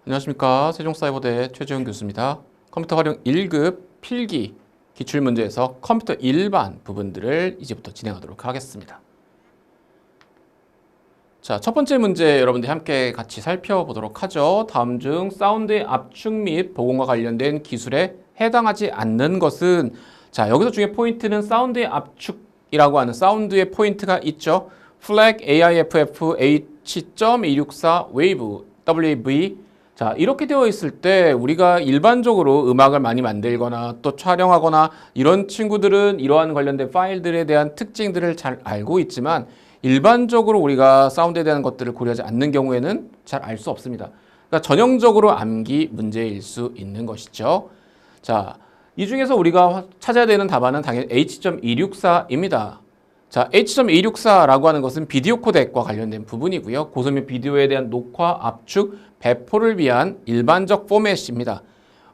안녕하십니까. 세종사이버대 최재훈 교수입니다. 컴퓨터 활용 1급 필기 기출문제에서 컴퓨터 일반 부분들을 이제부터 진행하도록 하겠습니다. 자, 첫 번째 문제 여러분들이 함께 같이 살펴보도록 하죠. 다음 중 사운드의 압축 및 보공과 관련된 기술에 해당하지 않는 것은, 자, 여기서 중에 포인트는 사운드의 압축이라고 하는 사운드의 포인트가 있죠. flag, AIFF, H.264, wave, WAV. 자, 이렇게 되어 있을 때 우리가 일반적으로 음악을 많이 만들거나 또 촬영하거나 이런 친구들은 이러한 관련된 파일들에 대한 특징들을 잘 알고 있지만, 일반적으로 우리가 사운드에 대한 것들을 고려하지 않는 경우에는 잘 알 수 없습니다. 그러니까 전형적으로 암기 문제일 수 있는 것이죠. 자, 이 중에서 우리가 찾아야 되는 답안은 당연히 H.264입니다. 자, H.264라고 하는 것은 비디오 코덱과 관련된 부분이고요. 고소면 비디오에 대한 녹화, 압축, 배포를 위한 일반적 포맷입니다.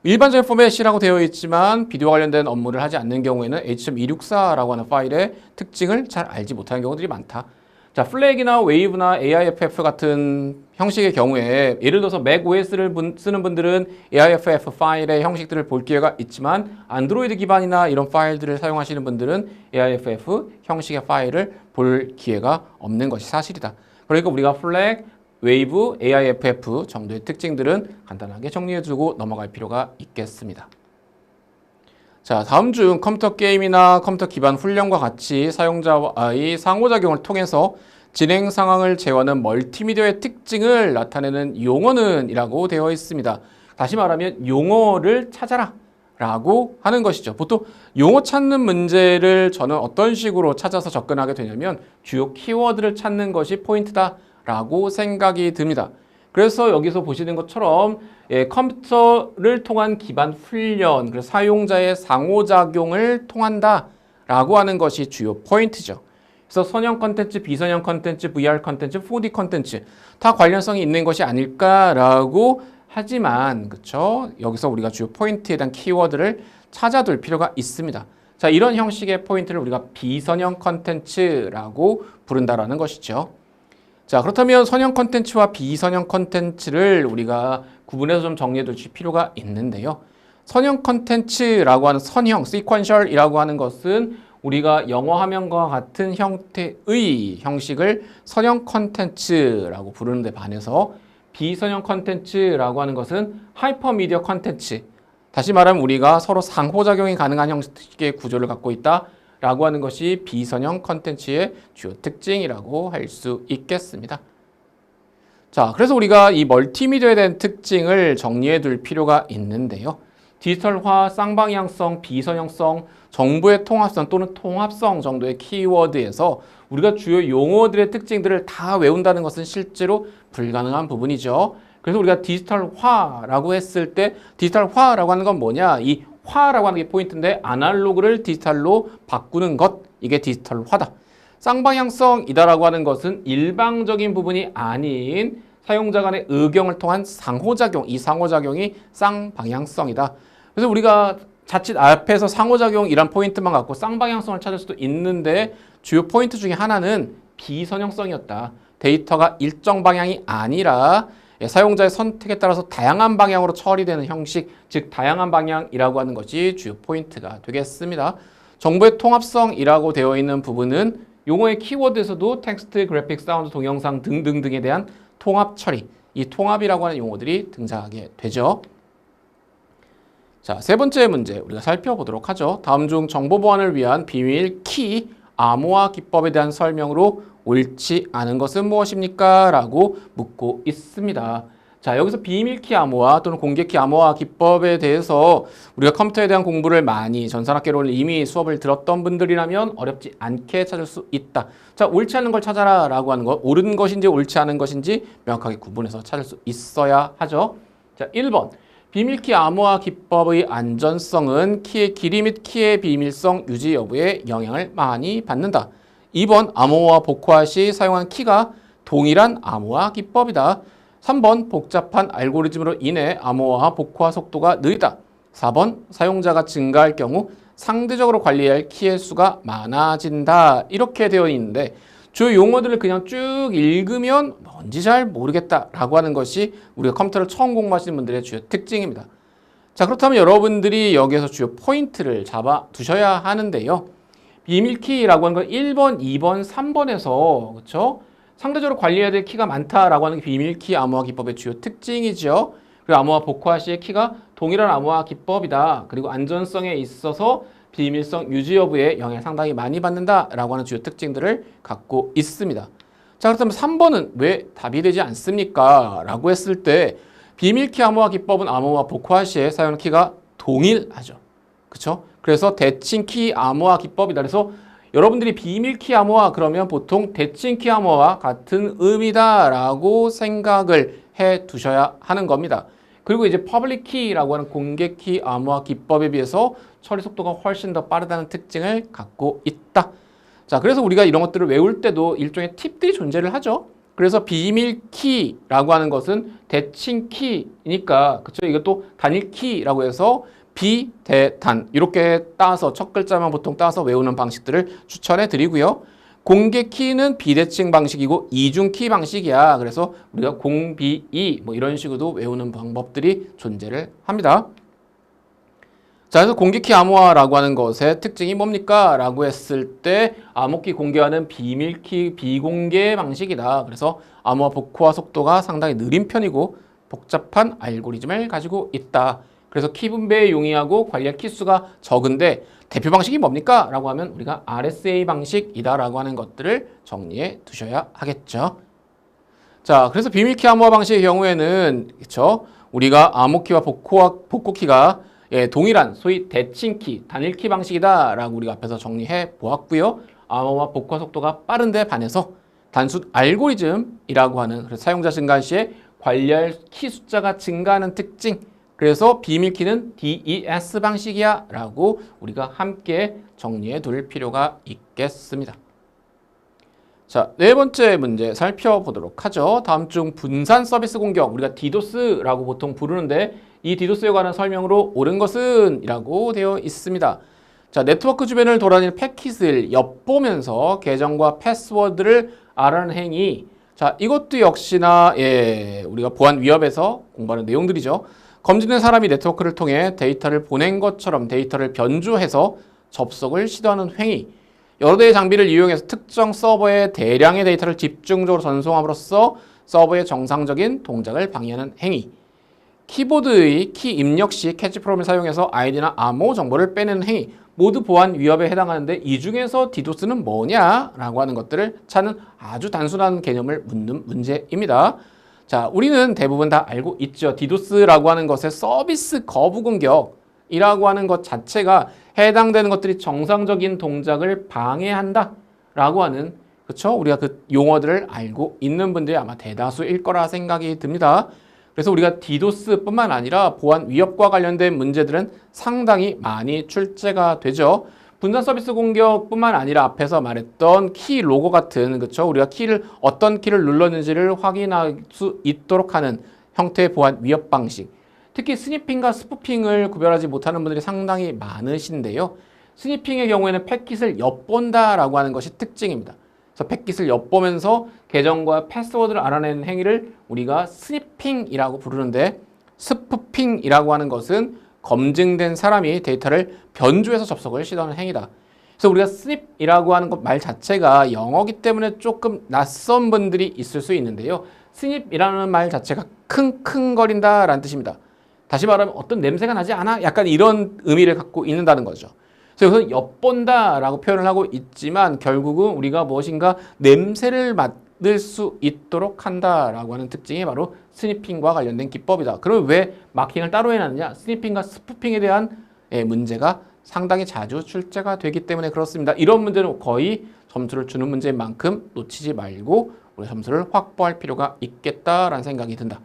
일반적인 포맷이라고 되어 있지만 비디오와 관련된 업무를 하지 않는 경우에는 H.264라고 하는 파일의 특징을 잘 알지 못하는 경우들이 많다. 자, 플래그나 웨이브나 AIFF 같은 형식의 경우에 예를 들어서 macOS를 쓰는 분들은 AIFF 파일의 형식들을 볼 기회가 있지만, 안드로이드 기반이나 이런 파일들을 사용하시는 분들은 AIFF 형식의 파일을 볼 기회가 없는 것이 사실이다. 그러니까 우리가 플래그, 웨이브, AIFF 정도의 특징들은 간단하게 정리해두고 넘어갈 필요가 있겠습니다. 자, 다음 중 컴퓨터 게임이나 컴퓨터 기반 훈련과 같이 사용자와의 상호작용을 통해서 진행 상황을 제어하는 멀티미디어의 특징을 나타내는 용어는 이라고 되어 있습니다. 다시 말하면 용어를 찾아라 라고 하는 것이죠. 보통 용어 찾는 문제를 저는 어떤 식으로 찾아서 접근하게 되냐면 주요 키워드를 찾는 것이 포인트다 라고 생각이 듭니다. 그래서 여기서 보시는 것처럼 컴퓨터를 통한 기반 훈련, 그래서 사용자의 상호작용을 통한다 라고 하는 것이 주요 포인트죠. 그래서 선형 컨텐츠, 비선형 컨텐츠, VR 컨텐츠, 4D 컨텐츠 다 관련성이 있는 것이 아닐까라고 하지만, 그렇죠? 여기서 우리가 주요 포인트에 대한 키워드를 찾아둘 필요가 있습니다. 자, 이런 형식의 포인트를 우리가 비선형 컨텐츠라고 부른다라는 것이죠. 자, 그렇다면 선형 컨텐츠와 비선형 컨텐츠를 우리가 구분해서 좀 정리해 둘 필요가 있는데요. 선형 컨텐츠라고 하는 선형, sequential이라고 하는 것은 우리가 영어 화면과 같은 형태의 형식을 선형 컨텐츠라고 부르는 데 반해서, 비선형 컨텐츠라고 하는 것은 하이퍼미디어 컨텐츠, 다시 말하면 우리가 서로 상호작용이 가능한 형식의 구조를 갖고 있다 라고 하는 것이 비선형 컨텐츠의 주요 특징이라고 할 수 있겠습니다. 자, 그래서 우리가 이 멀티미디어에 대한 특징을 정리해 둘 필요가 있는데요. 디지털화, 쌍방향성, 비선형성, 정보의 통합성 또는 통합성 정도의 키워드에서 우리가 주요 용어들의 특징들을 다 외운다는 것은 실제로 불가능한 부분이죠. 그래서 우리가 디지털화라고 했을 때, 디지털화라고 하는 건 뭐냐? 이 화라고 하는 게 포인트인데, 아날로그를 디지털로 바꾸는 것, 이게 디지털화다. 쌍방향성이다라고 하는 것은 일방적인 부분이 아닌 사용자 간의 의경을 통한 상호작용, 이 상호작용이 쌍방향성이다. 그래서 우리가 자칫 앞에서 상호작용이란 포인트만 갖고 쌍방향성을 찾을 수도 있는데, 주요 포인트 중에 하나는 비선형성이었다. 데이터가 일정 방향이 아니라 사용자의 선택에 따라서 다양한 방향으로 처리되는 형식, 즉 다양한 방향이라고 하는 것이 주요 포인트가 되겠습니다. 정보의 통합성이라고 되어 있는 부분은 용어의 키워드에서도 텍스트, 그래픽, 사운드, 동영상 등등등에 대한 통합 처리, 이 통합이라고 하는 용어들이 등장하게 되죠. 자, 세 번째 문제 우리가 살펴보도록 하죠. 다음 중 정보 보안을 위한 비밀 키 암호화 기법에 대한 설명으로 옳지 않은 것은 무엇입니까? 라고 묻고 있습니다. 자, 여기서 비밀키 암호화 또는 공개키 암호화 기법에 대해서 우리가 컴퓨터에 대한 공부를 많이 전산학개론을 이미 수업을 들었던 분들이라면 어렵지 않게 찾을 수 있다. 자, 옳지 않은 걸 찾아라 라고 하는 것, 옳은 것인지 옳지 않은 것인지 명확하게 구분해서 찾을 수 있어야 하죠. 자, 1번. 비밀키 암호화 기법의 안전성은 키의 길이 및 키의 비밀성 유지 여부에 영향을 많이 받는다. 2번, 암호화 복화 시 사용한 키가 동일한 암호화 기법이다. 3번, 복잡한 알고리즘으로 인해 암호화 복화 속도가 느리다. 4번, 사용자가 증가할 경우 상대적으로 관리해야 할 키의 수가 많아진다. 이렇게 되어 있는데, 주요 용어들을 그냥 쭉 읽으면 뭔지 잘 모르겠다라고 하는 것이 우리가 컴퓨터를 처음 공부하시는 분들의 주요 특징입니다. 자, 그렇다면 여러분들이 여기에서 주요 포인트를 잡아 두셔야 하는데요. 비밀키라고 하는 건 1번, 2번, 3번에서 그렇죠? 상대적으로 관리해야 될 키가 많다라고 하는 게 비밀키 암호화 기법의 주요 특징이죠. 그리고 암호화 복호화 시의 키가 동일한 암호화 기법이다. 그리고 안전성에 있어서 비밀성 유지 여부에 영향을 상당히 많이 받는다라고 하는 주요 특징들을 갖고 있습니다. 자, 그렇다면 3번은 왜 답이 되지 않습니까? 라고 했을 때 비밀키 암호화 기법은 암호화 복호화 시에 사용하는 키가 동일하죠. 그렇죠? 그래서 대칭키 암호화 기법이다. 그래서 여러분들이 비밀키 암호화 그러면 보통 대칭키 암호화와 같은 의미다라고 생각을 해 두셔야 하는 겁니다. 그리고 이제 퍼블릭 키라고 하는 공개 키 암호화 기법에 비해서 처리 속도가 훨씬 더 빠르다는 특징을 갖고 있다. 자, 그래서 우리가 이런 것들을 외울 때도 일종의 팁들이 존재를 하죠. 그래서 비밀 키라고 하는 것은 대칭 키니까 그렇죠? 이것도 단일 키라고 해서 비대단 이렇게 따서 첫 글자만 보통 따서 외우는 방식들을 추천해 드리고요. 공개 키는 비대칭 방식이고 이중 키 방식이야. 그래서 우리가 공비이 뭐 이런 식으로 외우는 방법들이 존재를 합니다. 자, 그래서 공개키 암호화라고 하는 것의 특징이 뭡니까? 라고 했을 때 암호키 공개화는 비밀키 비공개 방식이다. 그래서 암호화 복호화 속도가 상당히 느린 편이고 복잡한 알고리즘을 가지고 있다. 그래서 키 분배에 용이하고 관리할 키수가 적은데 대표 방식이 뭡니까? 라고 하면 우리가 RSA 방식이다 라고 하는 것들을 정리해 두셔야 하겠죠. 자, 그래서 비밀키 암호화 방식의 경우에는 그렇죠? 우리가 암호키와 복호키가 동일한 소위 대칭키, 단일키 방식이다 라고 우리가 앞에서 정리해 보았고요. 암호화 복호화 속도가 빠른데 반해서 단순 알고리즘이라고 하는 그래서 사용자 증가 시에 관리할 키 숫자가 증가하는 특징, 그래서 비밀키는 DES 방식이야 라고 우리가 함께 정리해 둘 필요가 있겠습니다. 자, 네 번째 문제 살펴보도록 하죠. 다음 중 분산 서비스 공격, 우리가 DDoS라고 보통 부르는데 이 DDoS에 관한 설명으로 옳은 것은 이라고 되어 있습니다. 자, 네트워크 주변을 돌아다니는 패킷을 엿보면서 계정과 패스워드를 알아내는 행위. 자, 이것도 역시나 우리가 보안 위협에서 공부하는 내용들이죠. 검증된 사람이 네트워크를 통해 데이터를 보낸 것처럼 데이터를 변조해서 접속을 시도하는 행위. 여러 대의 장비를 이용해서 특정 서버에 대량의 데이터를 집중적으로 전송함으로써 서버의 정상적인 동작을 방해하는 행위. 키보드의 키 입력 시 캐치 프로그램을 사용해서 아이디나 암호 정보를 빼내는 행위. 모두 보안 위협에 해당하는데 이 중에서 디도스는 뭐냐라고 하는 것들을 찾는 아주 단순한 개념을 묻는 문제입니다. 자, 우리는 대부분 다 알고 있죠. 디도스라고 하는 것의 서비스 거부 공격이라고 하는 것 자체가 해당되는 것들이 정상적인 동작을 방해한다 라고 하는 그렇죠? 우리가 그 용어들을 알고 있는 분들이 아마 대다수일 거라 생각이 듭니다. 그래서 우리가 디도스뿐만 아니라 보안 위협과 관련된 문제들은 상당히 많이 출제가 되죠. 분산 서비스 공격뿐만 아니라 앞에서 말했던 키 로고 같은 그렇죠? 우리가 키를 어떤 키를 눌렀는지를 확인할 수 있도록 하는 형태의 보안 위협 방식. 특히 스니핑과 스푸핑을 구별하지 못하는 분들이 상당히 많으신데요. 스니핑의 경우에는 패킷을 엿본다라고 하는 것이 특징입니다. 그래서 패킷을 엿보면서 계정과 패스워드를 알아내는 행위를 우리가 스니핑이라고 부르는데 스푸핑이라고 하는 것은 검증된 사람이 데이터를 변조해서 접속을 시도하는 행위다. 그래서 우리가 스닙이라고 하는 것 말 자체가 영어기 때문에 조금 낯선 분들이 있을 수 있는데요. 스닙이라는 말 자체가 킁킁거린다라는 뜻입니다. 다시 말하면 어떤 냄새가 나지 않아? 약간 이런 의미를 갖고 있는다는 거죠. 그래서 여기서 엿본다라고 표현을 하고 있지만 결국은 우리가 무엇인가 냄새를 맡을 수 있도록 한다라고 하는 특징이 바로 스니핑과 관련된 기법이다. 그럼 왜 마킹을 따로 해놨느냐? 스니핑과 스푸핑에 대한 문제가 상당히 자주 출제가 되기 때문에 그렇습니다. 이런 문제는 거의 점수를 주는 문제인 만큼 놓치지 말고 우리 점수를 확보할 필요가 있겠다라는 생각이 든다.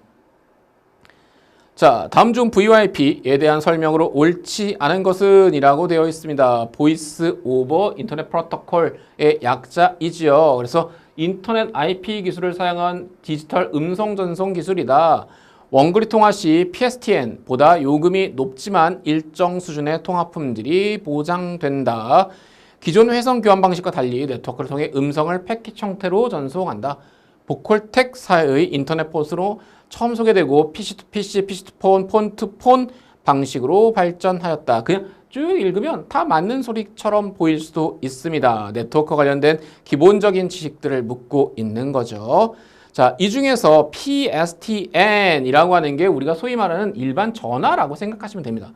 자, 다음 중 VoIP에 대한 설명으로 옳지 않은 것은 이라고 되어 있습니다. 보이스 오버 인터넷 프로토콜의 약자이지요. 그래서 인터넷 IP 기술을 사용한 디지털 음성 전송 기술이다. 원거리 통화 시 PSTN보다 요금이 높지만 일정 수준의 통화 품질이 보장된다. 기존 회선 교환 방식과 달리 네트워크를 통해 음성을 패킷 형태로 전송한다. 보컬텍사의 인터넷 포트로 처음 소개되고 PC-to-PC, PC-to-폰, 폰-to-폰 방식으로 발전하였다. 그냥 쭉 읽으면 다 맞는 소리처럼 보일 수도 있습니다. 네트워크 관련된 기본적인 지식들을 묻고 있는 거죠. 자, 이 중에서 PSTN이라고 하는 게 우리가 소위 말하는 일반 전화라고 생각하시면 됩니다.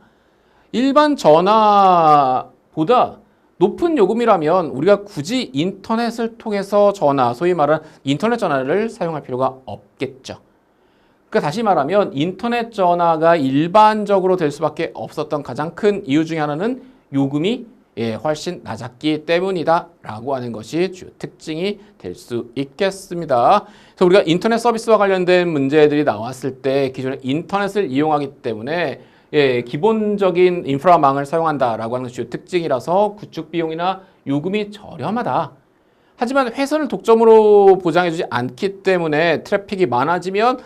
일반 전화보다 높은 요금이라면 우리가 굳이 인터넷을 통해서 전화, 소위 말하는 인터넷 전화를 사용할 필요가 없겠죠. 그러니까 다시 말하면 인터넷 전화가 일반적으로 될 수밖에 없었던 가장 큰 이유 중에 하나는 요금이 훨씬 낮았기 때문이다 라고 하는 것이 주요 특징이 될 수 있겠습니다. 그래서 우리가 인터넷 서비스와 관련된 문제들이 나왔을 때 기존에 인터넷을 이용하기 때문에 기본적인 인프라망을 사용한다라고 하는 주요 특징이라서 구축 비용이나 요금이 저렴하다. 하지만 회선을 독점으로 보장해주지 않기 때문에 트래픽이 많아지면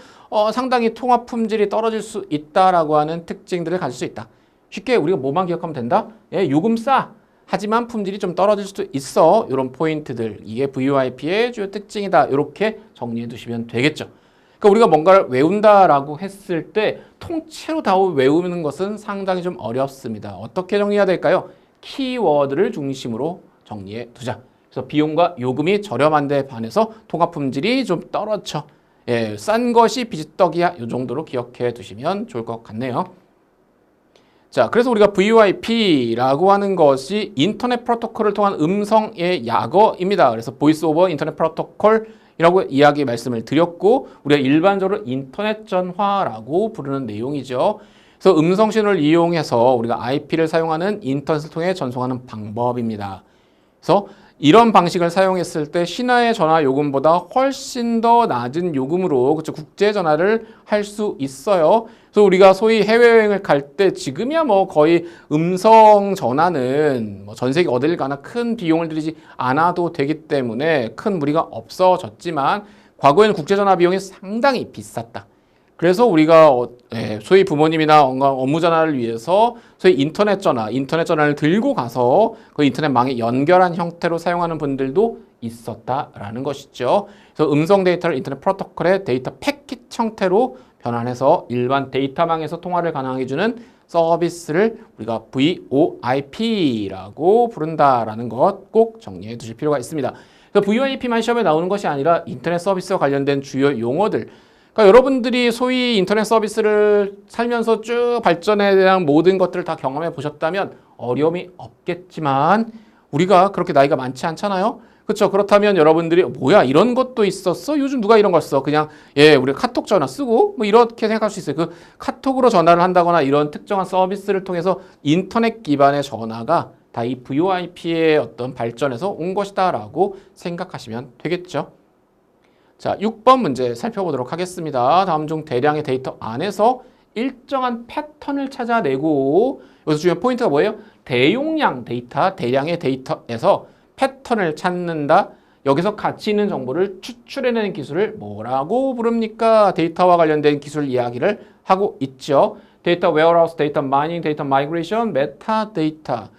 상당히 통화 품질이 떨어질 수 있다라고 하는 특징들을 가질 수 있다. 쉽게 우리가 뭐만 기억하면 된다? 요금 싸. 하지만 품질이 좀 떨어질 수도 있어. 이런 포인트들. 이게 VoIP의 주요 특징이다. 이렇게 정리해 두시면 되겠죠. 그러니까 우리가 뭔가를 외운다라고 했을 때 통째로 다 외우는 것은 상당히 좀 어렵습니다. 어떻게 정리해야 될까요? 키워드를 중심으로 정리해 두자. 그래서 비용과 요금이 저렴한데 반해서 통화 품질이 좀 떨어져. 싼 것이 비지떡이야. 이 정도로 기억해 두시면 좋을 것 같네요. 자, 그래서 우리가 VoIP라고 하는 것이 인터넷 프로토콜을 통한 음성의 약어입니다. 그래서 보이스 오버 인터넷 프로토콜이라고 이야기 말씀을 드렸고 우리가 일반적으로 인터넷 전화라고 부르는 내용이죠. 그래서 음성 신호를 이용해서 우리가 IP를 사용하는 인터넷을 통해 전송하는 방법입니다. 그래서 이런 방식을 사용했을 때 신화의 전화 요금보다 훨씬 더 낮은 요금으로 그렇죠, 국제 전화를 할 수 있어요. 그래서 우리가 소위 해외여행을 갈 때 지금이야 뭐 거의 음성 전화는 뭐 전 세계 어딜 가나 큰 비용을 들이지 않아도 되기 때문에 큰 무리가 없어졌지만 과거에는 국제 전화 비용이 상당히 비쌌다. 그래서 우리가 소위 부모님이나 업무 전화를 위해서 소위 인터넷 전화를 들고 가서 그 인터넷망에 연결한 형태로 사용하는 분들도 있었다라는 것이죠. 그래서 음성 데이터를 인터넷 프로토콜의 데이터 패킷 형태로 변환해서 일반 데이터망에서 통화를 가능하게 해주는 서비스를 우리가 VoIP라고 부른다라는 것 꼭 정리해 두실 필요가 있습니다. 그래서 VoIP만 시험에 나오는 것이 아니라 인터넷 서비스와 관련된 주요 용어들, 그러니까 여러분들이 소위 인터넷 서비스를 살면서 쭉 발전에 대한 모든 것들을 다 경험해 보셨다면 어려움이 없겠지만 우리가 그렇게 나이가 많지 않잖아요. 그렇죠? 그렇다면 여러분들이 뭐야 이런 것도 있었어? 요즘 누가 이런 걸 써? 그냥 우리가 카톡 전화 쓰고 뭐 이렇게 생각할 수 있어요. 그 카톡으로 전화를 한다거나 이런 특정한 서비스를 통해서 인터넷 기반의 전화가 다 이 VoIP의 어떤 발전에서 온 것이다라고 생각하시면 되겠죠. 자, 6번 문제 살펴보도록 하겠습니다. 다음 중 대량의 데이터 안에서 일정한 패턴을 찾아내고 여기서 중요한 포인트가 뭐예요? 대용량 데이터, 대량의 데이터에서 패턴을 찾는다. 여기서 가치 있는 정보를 추출해내는 기술을 뭐라고 부릅니까? 데이터와 관련된 기술 이야기를 하고 있죠. 데이터 웨어하우스, 데이터 마이닝, 데이터 마이그레이션, 메타데이터.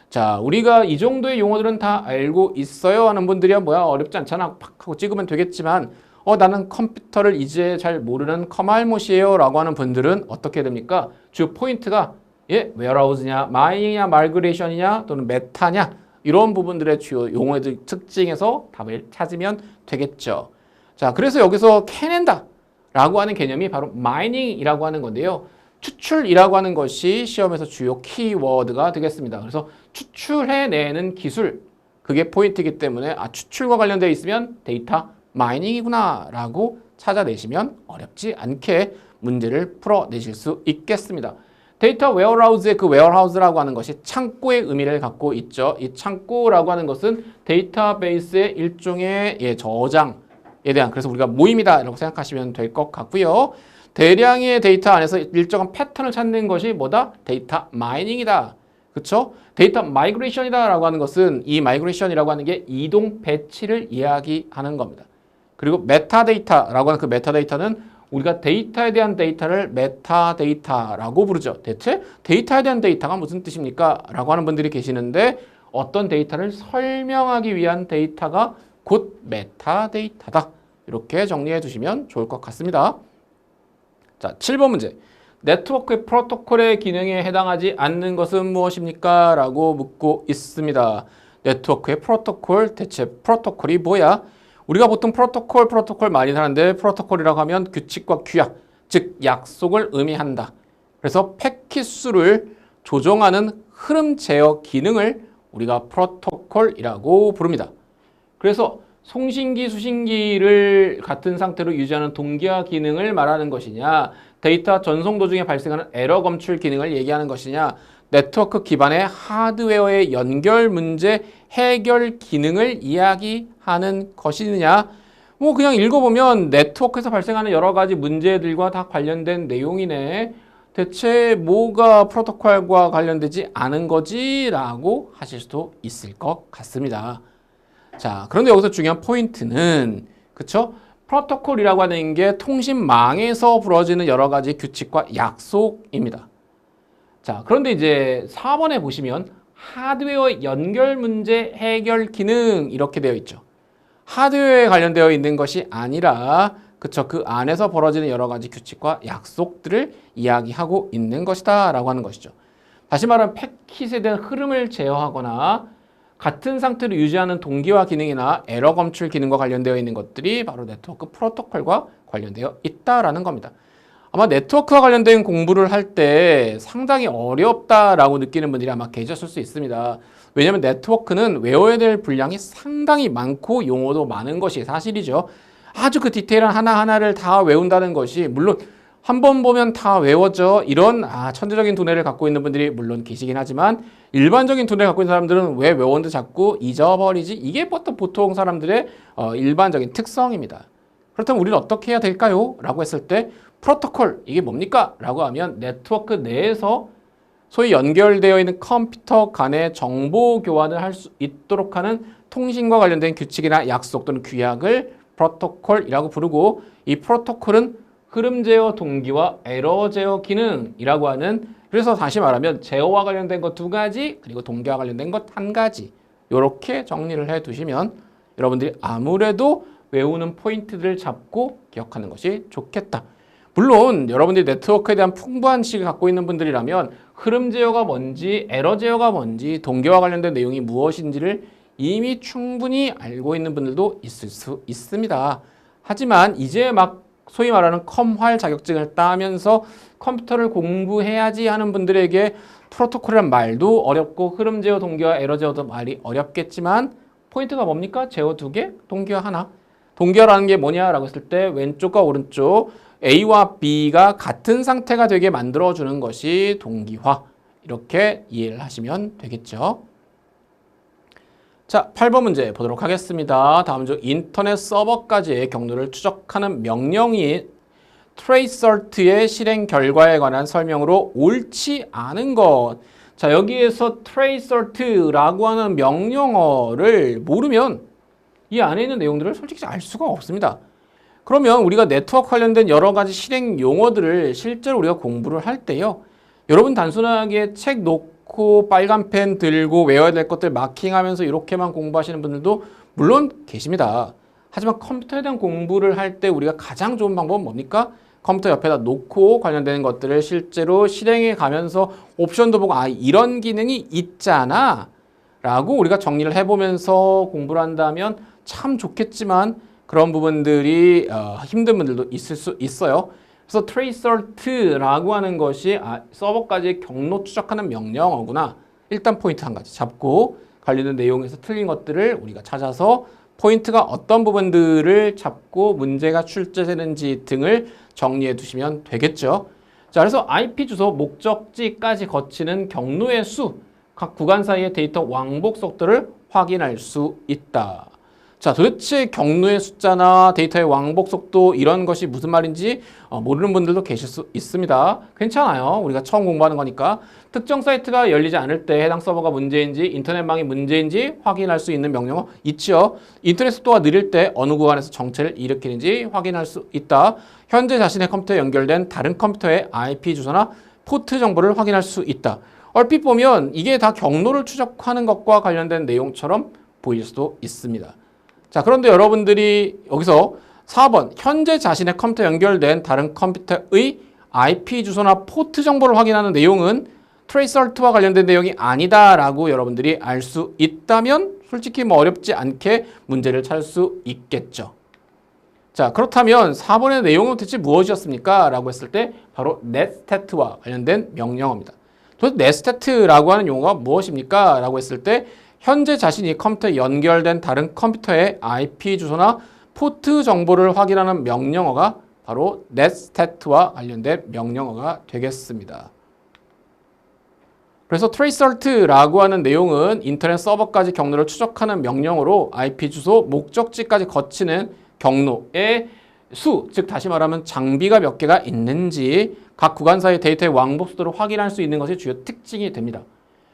자, 우리가 이 정도의 용어들은 다 알고 있어요 하는 분들이야 뭐야 어렵지 않잖아 팍 하고 찍으면 되겠지만 나는 컴퓨터를 이제 잘 모르는 커말못이에요 라고 하는 분들은 어떻게 됩니까? 주요 포인트가 웨어하우스냐 마이닝이냐 마이그레이션이냐 또는 메타냐 이런 부분들의 주요 용어들 특징에서 답을 찾으면 되겠죠. 자, 그래서 여기서 캐낸다 라고 하는 개념이 바로 마이닝이라고 하는 건데요. 추출이라고 하는 것이 시험에서 주요 키워드가 되겠습니다. 그래서 추출해내는 기술, 그게 포인트이기 때문에 추출과 관련되어 있으면 데이터 마이닝이구나 라고 찾아내시면 어렵지 않게 문제를 풀어내실 수 있겠습니다. 데이터 웨어하우스의 그 웨어하우스라고 하는 것이 창고의 의미를 갖고 있죠. 이 창고라고 하는 것은 데이터베이스의 일종의 저장에 대한, 그래서 우리가 모임이다 라고 생각하시면 될 것 같고요. 대량의 데이터 안에서 일정한 패턴을 찾는 것이 뭐다? 데이터 마이닝이다. 그렇죠? 데이터 마이그레이션이다 라고 하는 것은 이 마이그레이션이라고 하는 게 이동 배치를 이야기하는 겁니다. 그리고 메타데이터라고 하는 그 메타데이터는 우리가 데이터에 대한 데이터를 메타데이터라고 부르죠. 대체 데이터에 대한 데이터가 무슨 뜻입니까? 라고 하는 분들이 계시는데 어떤 데이터를 설명하기 위한 데이터가 곧 메타데이터다. 이렇게 정리해 두시면 좋을 것 같습니다. 자, 7번 문제. 네트워크의 프로토콜의 기능에 해당하지 않는 것은 무엇입니까? 라고 묻고 있습니다. 네트워크의 프로토콜, 대체 프로토콜이 뭐야? 우리가 보통 프로토콜 많이 하는데 프로토콜이라고 하면 규칙과 규약, 즉 약속을 의미한다. 그래서 패킷 수를 조정하는 흐름 제어 기능을 우리가 프로토콜이라고 부릅니다. 그래서 송신기, 수신기를 같은 상태로 유지하는 동기화 기능을 말하는 것이냐, 데이터 전송 도중에 발생하는 에러 검출 기능을 얘기하는 것이냐, 네트워크 기반의 하드웨어의 연결 문제 해결 기능을 이야기하는 것이냐, 뭐 그냥 읽어보면 네트워크에서 발생하는 여러 가지 문제들과 다 관련된 내용이네. 대체 뭐가 프로토콜과 관련되지 않은 거지? 라고 하실 수도 있을 것 같습니다. 자, 그런데 여기서 중요한 포인트는, 그쵸? 프로토콜이라고 하는 게 통신망에서 부러지는 여러 가지 규칙과 약속입니다. 자, 그런데 이제 4번에 보시면 하드웨어 연결 문제 해결 기능 이렇게 되어 있죠. 하드웨어에 관련되어 있는 것이 아니라, 그쵸? 그 안에서 벌어지는 여러 가지 규칙과 약속들을 이야기하고 있는 것이다 라고 하는 것이죠. 다시 말하면 패킷에 대한 흐름을 제어하거나 같은 상태로 유지하는 동기화 기능이나 에러 검출 기능과 관련되어 있는 것들이 바로 네트워크 프로토콜과 관련되어 있다라는 겁니다. 아마 네트워크와 관련된 공부를 할 때 상당히 어렵다라고 느끼는 분들이 아마 계셨을 수 있습니다. 왜냐하면 네트워크는 외워야 될 분량이 상당히 많고 용어도 많은 것이 사실이죠. 아주 그 디테일한 하나하나를 다 외운다는 것이, 물론 한 번 보면 다 외워져, 이런 천재적인 두뇌를 갖고 있는 분들이 물론 계시긴 하지만 일반적인 두뇌를 갖고 있는 사람들은 왜 외웠는데 자꾸 잊어버리지? 이게 보통 사람들의 일반적인 특성입니다. 그렇다면 우리는 어떻게 해야 될까요? 라고 했을 때 프로토콜, 이게 뭡니까? 라고 하면 네트워크 내에서 소위 연결되어 있는 컴퓨터 간의 정보 교환을 할 수 있도록 하는 통신과 관련된 규칙이나 약속 또는 규약을 프로토콜이라고 부르고, 이 프로토콜은 흐름 제어 동기와 에러 제어 기능이라고 하는, 그래서 다시 말하면 제어와 관련된 것 2가지, 그리고 동기와 관련된 것 1가지, 이렇게 정리를 해 두시면 여러분들이 아무래도 외우는 포인트들을 잡고 기억하는 것이 좋겠다. 물론 여러분들이 네트워크에 대한 풍부한 지식을 갖고 있는 분들이라면 흐름 제어가 뭔지, 에러 제어가 뭔지, 동기와 관련된 내용이 무엇인지를 이미 충분히 알고 있는 분들도 있을 수 있습니다. 하지만 이제 막 소위 말하는 컴활 자격증을 따면서 컴퓨터를 공부해야지 하는 분들에게 프로토콜이란 말도 어렵고 흐름 제어, 동기화, 에러 제어도 말이 어렵겠지만 포인트가 뭡니까? 제어 2개, 동기화 1. 동기화라는 게 뭐냐라고 했을 때 왼쪽과 오른쪽 A와 B가 같은 상태가 되게 만들어주는 것이 동기화. 이렇게 이해를 하시면 되겠죠. 자, 8번 문제 보도록 하겠습니다. 다음 중 인터넷 서버까지의 경로를 추적하는 명령이 트레이서트의 실행 결과에 관한 설명으로 옳지 않은 것. 자, 여기에서 트레이서트라고 하는 명령어를 모르면 이 안에 있는 내용들을 솔직히 알 수가 없습니다. 그러면 우리가 네트워크 관련된 여러 가지 실행 용어들을 실제로 우리가 공부를 할 때요, 여러분 단순하게 책 놓고 빨간 펜 들고 외워야 될 것들 마킹하면서 이렇게만 공부하시는 분들도 물론 계십니다. 하지만 컴퓨터에 대한 공부를 할 때 우리가 가장 좋은 방법은 뭡니까? 컴퓨터 옆에다 놓고 관련되는 것들을 실제로 실행해 가면서 옵션도 보고, 이런 기능이 있잖아 라고 우리가 정리를 해보면서 공부를 한다면 참 좋겠지만 그런 부분들이 힘든 분들도 있을 수 있어요. 그래서 트레이서트라고 하는 것이 서버까지 경로 추적하는 명령어구나. 일단 포인트 한 가지 잡고 관련된 내용에서 틀린 것들을 우리가 찾아서 포인트가 어떤 부분들을 잡고 문제가 출제되는지 등을 정리해 두시면 되겠죠. 자, 그래서 IP 주소 목적지까지 거치는 경로의 수, 각 구간 사이의 데이터 왕복 속도를 확인할 수 있다. 자, 도대체 경로의 숫자나 데이터의 왕복 속도 이런 것이 무슨 말인지 모르는 분들도 계실 수 있습니다. 괜찮아요. 우리가 처음 공부하는 거니까. 특정 사이트가 열리지 않을 때 해당 서버가 문제인지 인터넷망이 문제인지 확인할 수 있는 명령어 있지요. 인터넷 속도가 느릴 때 어느 구간에서 정체를 일으키는지 확인할 수 있다. 현재 자신의 컴퓨터에 연결된 다른 컴퓨터의 IP 주소나 포트 정보를 확인할 수 있다. 얼핏 보면 이게 다 경로를 추적하는 것과 관련된 내용처럼 보일 수도 있습니다. 자, 그런데 여러분들이 여기서 4번 현재 자신의 컴퓨터 연결된 다른 컴퓨터의 IP 주소나 포트 정보를 확인하는 내용은 트레이스얼트와 관련된 내용이 아니다라고 여러분들이 알 수 있다면 솔직히 뭐 어렵지 않게 문제를 찾을 수 있겠죠. 자, 그렇다면 4번의 내용은 대체 무엇이었습니까? 라고 했을 때 바로 netstat와 관련된 명령어입니다. 도대체 netstat라고 하는 용어가 무엇입니까? 라고 했을 때 현재 자신이 컴퓨터에 연결된 다른 컴퓨터의 IP 주소나 포트 정보를 확인하는 명령어가 바로 netstat와 관련된 명령어가 되겠습니다. 그래서 tracealt라고 하는 내용은 인터넷 서버까지 경로를 추적하는 명령어로 IP 주소, 목적지까지 거치는 경로의 수, 즉 다시 말하면 장비가 몇 개가 있는지 각 구간사의 데이터의 왕복수도를 확인할 수 있는 것이 주요 특징이 됩니다.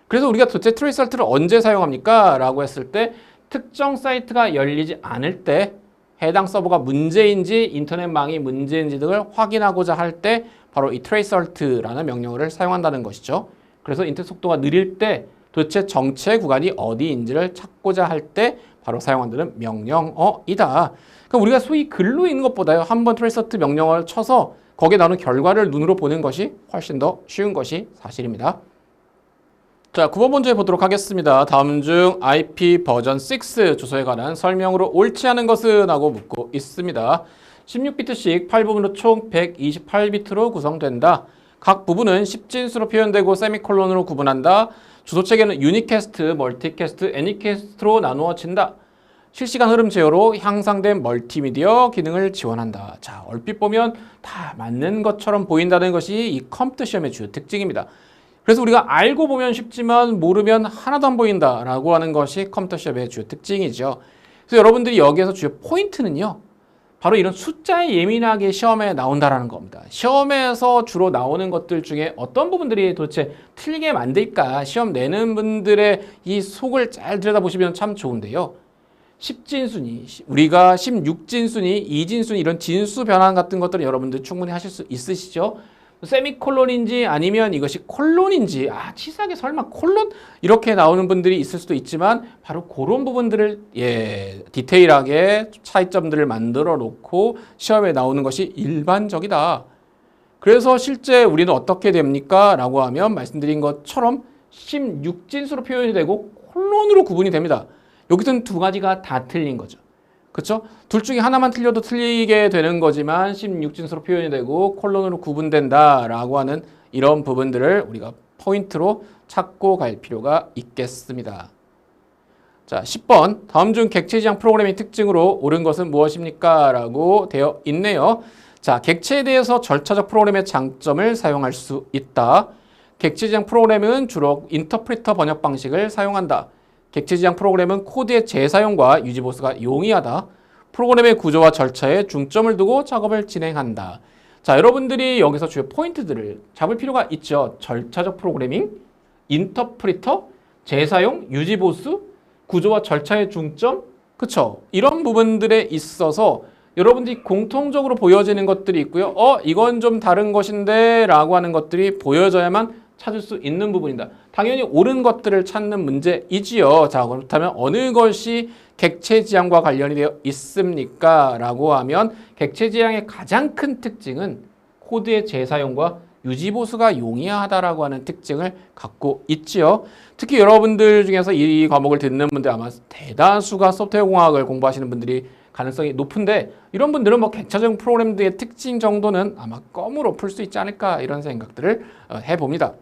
그래서 우리가 도대체 tracealt를 언제 사용합니까? 라고 했을 때 특정 사이트가 열리지 않을 때 해당 서버가 문제인지 인터넷망이 문제인지 등을 확인하고자 할 때 바로 이 tracealt라는 명령어를 사용한다는 것이죠. 그래서 인터넷 속도가 느릴 때 도대체 정체 구간이 어디인지를 찾고자 할 때 바로 사용한다는 명령어이다. 그럼 우리가 소위 글로 읽는 것보다요. 한번 tracealт 명령어를 쳐서 거기에 나오는 결과를 눈으로 보는 것이 훨씬 더 쉬운 것이 사실입니다. 자, 9번 문제 보도록 하겠습니다. 다음 중 IP 버전 6 주소에 관한 설명으로 옳지 않은 것은? 하고 묻고 있습니다. 16비트씩 8부분으로 총 128비트로 구성된다. 각 부분은 10진수로 표현되고 세미콜론으로 구분한다. 주소체계는 유니캐스트, 멀티캐스트, 애니캐스트로 나누어진다. 실시간 흐름 제어로 향상된 멀티미디어 기능을 지원한다. 자, 얼핏 보면 다 맞는 것처럼 보인다는 것이 이 컴퓨터 시험의 주요 특징입니다. 그래서 우리가 알고 보면 쉽지만 모르면 하나도 안 보인다라고 하는 것이 컴퓨터 시험의 주요 특징이죠. 그래서 여러분들이 여기에서 주요 포인트는요. 바로 이런 숫자에 예민하게 시험에 나온다라는 겁니다. 시험에서 주로 나오는 것들 중에 어떤 부분들이 도대체 틀리게 만들까? 시험 내는 분들의 이 속을 잘 들여다보시면 참 좋은데요. 10진순위, 우리가 16진순위, 2진순위 이런 진수 변환 같은 것들은 여러분들 충분히 하실 수 있으시죠? 세미콜론인지 아니면 이것이 콜론인지 치사하게 설마 콜론? 이렇게 나오는 분들이 있을 수도 있지만 바로 그런 부분들을 디테일하게 차이점들을 만들어 놓고 시험에 나오는 것이 일반적이다. 그래서 실제 우리는 어떻게 됩니까? 라고 하면 말씀드린 것처럼 16진수로 표현이 되고 콜론으로 구분이 됩니다. 여기서는 두 가지가 다 틀린 거죠. 그렇죠? 둘 중에 하나만 틀려도 틀리게 되는 거지만 16진수로 표현이 되고 콜론으로 구분된다라고 하는 이런 부분들을 우리가 포인트로 찾고 갈 필요가 있겠습니다. 자, 10번 다음 중 객체지향 프로그램의 특징으로 옳은 것은 무엇입니까? 라고 되어 있네요. 자, 객체에 대해서 절차적 프로그램의 장점을 사용할 수 있다. 객체지향 프로그램은 주로 인터프리터 번역 방식을 사용한다. 객체지향 프로그램은 코드의 재사용과 유지 보수가 용이하다. 프로그램의 구조와 절차에 중점을 두고 작업을 진행한다. 자, 여러분들이 여기서 주요 포인트들을 잡을 필요가 있죠. 절차적 프로그래밍, 인터프리터, 재사용, 유지 보수, 구조와 절차의 중점, 그쵸? 이런 부분들에 있어서 여러분들이 공통적으로 보여지는 것들이 있고요. 이건 좀 다른 것인데 라고 하는 것들이 보여져야만 찾을 수 있는 부분이다. 당연히 옳은 것들을 찾는 문제이지요. 자, 그렇다면 어느 것이 객체지향과 관련이 되어 있습니까? 라고 하면 객체지향의 가장 큰 특징은 코드의 재사용과 유지보수가 용이하다라고 하는 특징을 갖고 있지요. 특히 여러분들 중에서 이 과목을 듣는 분들 아마 대다수가 소프트웨어 공학을 공부하시는 분들이 가능성이 높은데 이런 분들은 뭐 객체적 프로그램들의 특징 정도는 아마 껌으로 풀 수 있지 않을까 이런 생각들을 해봅니다.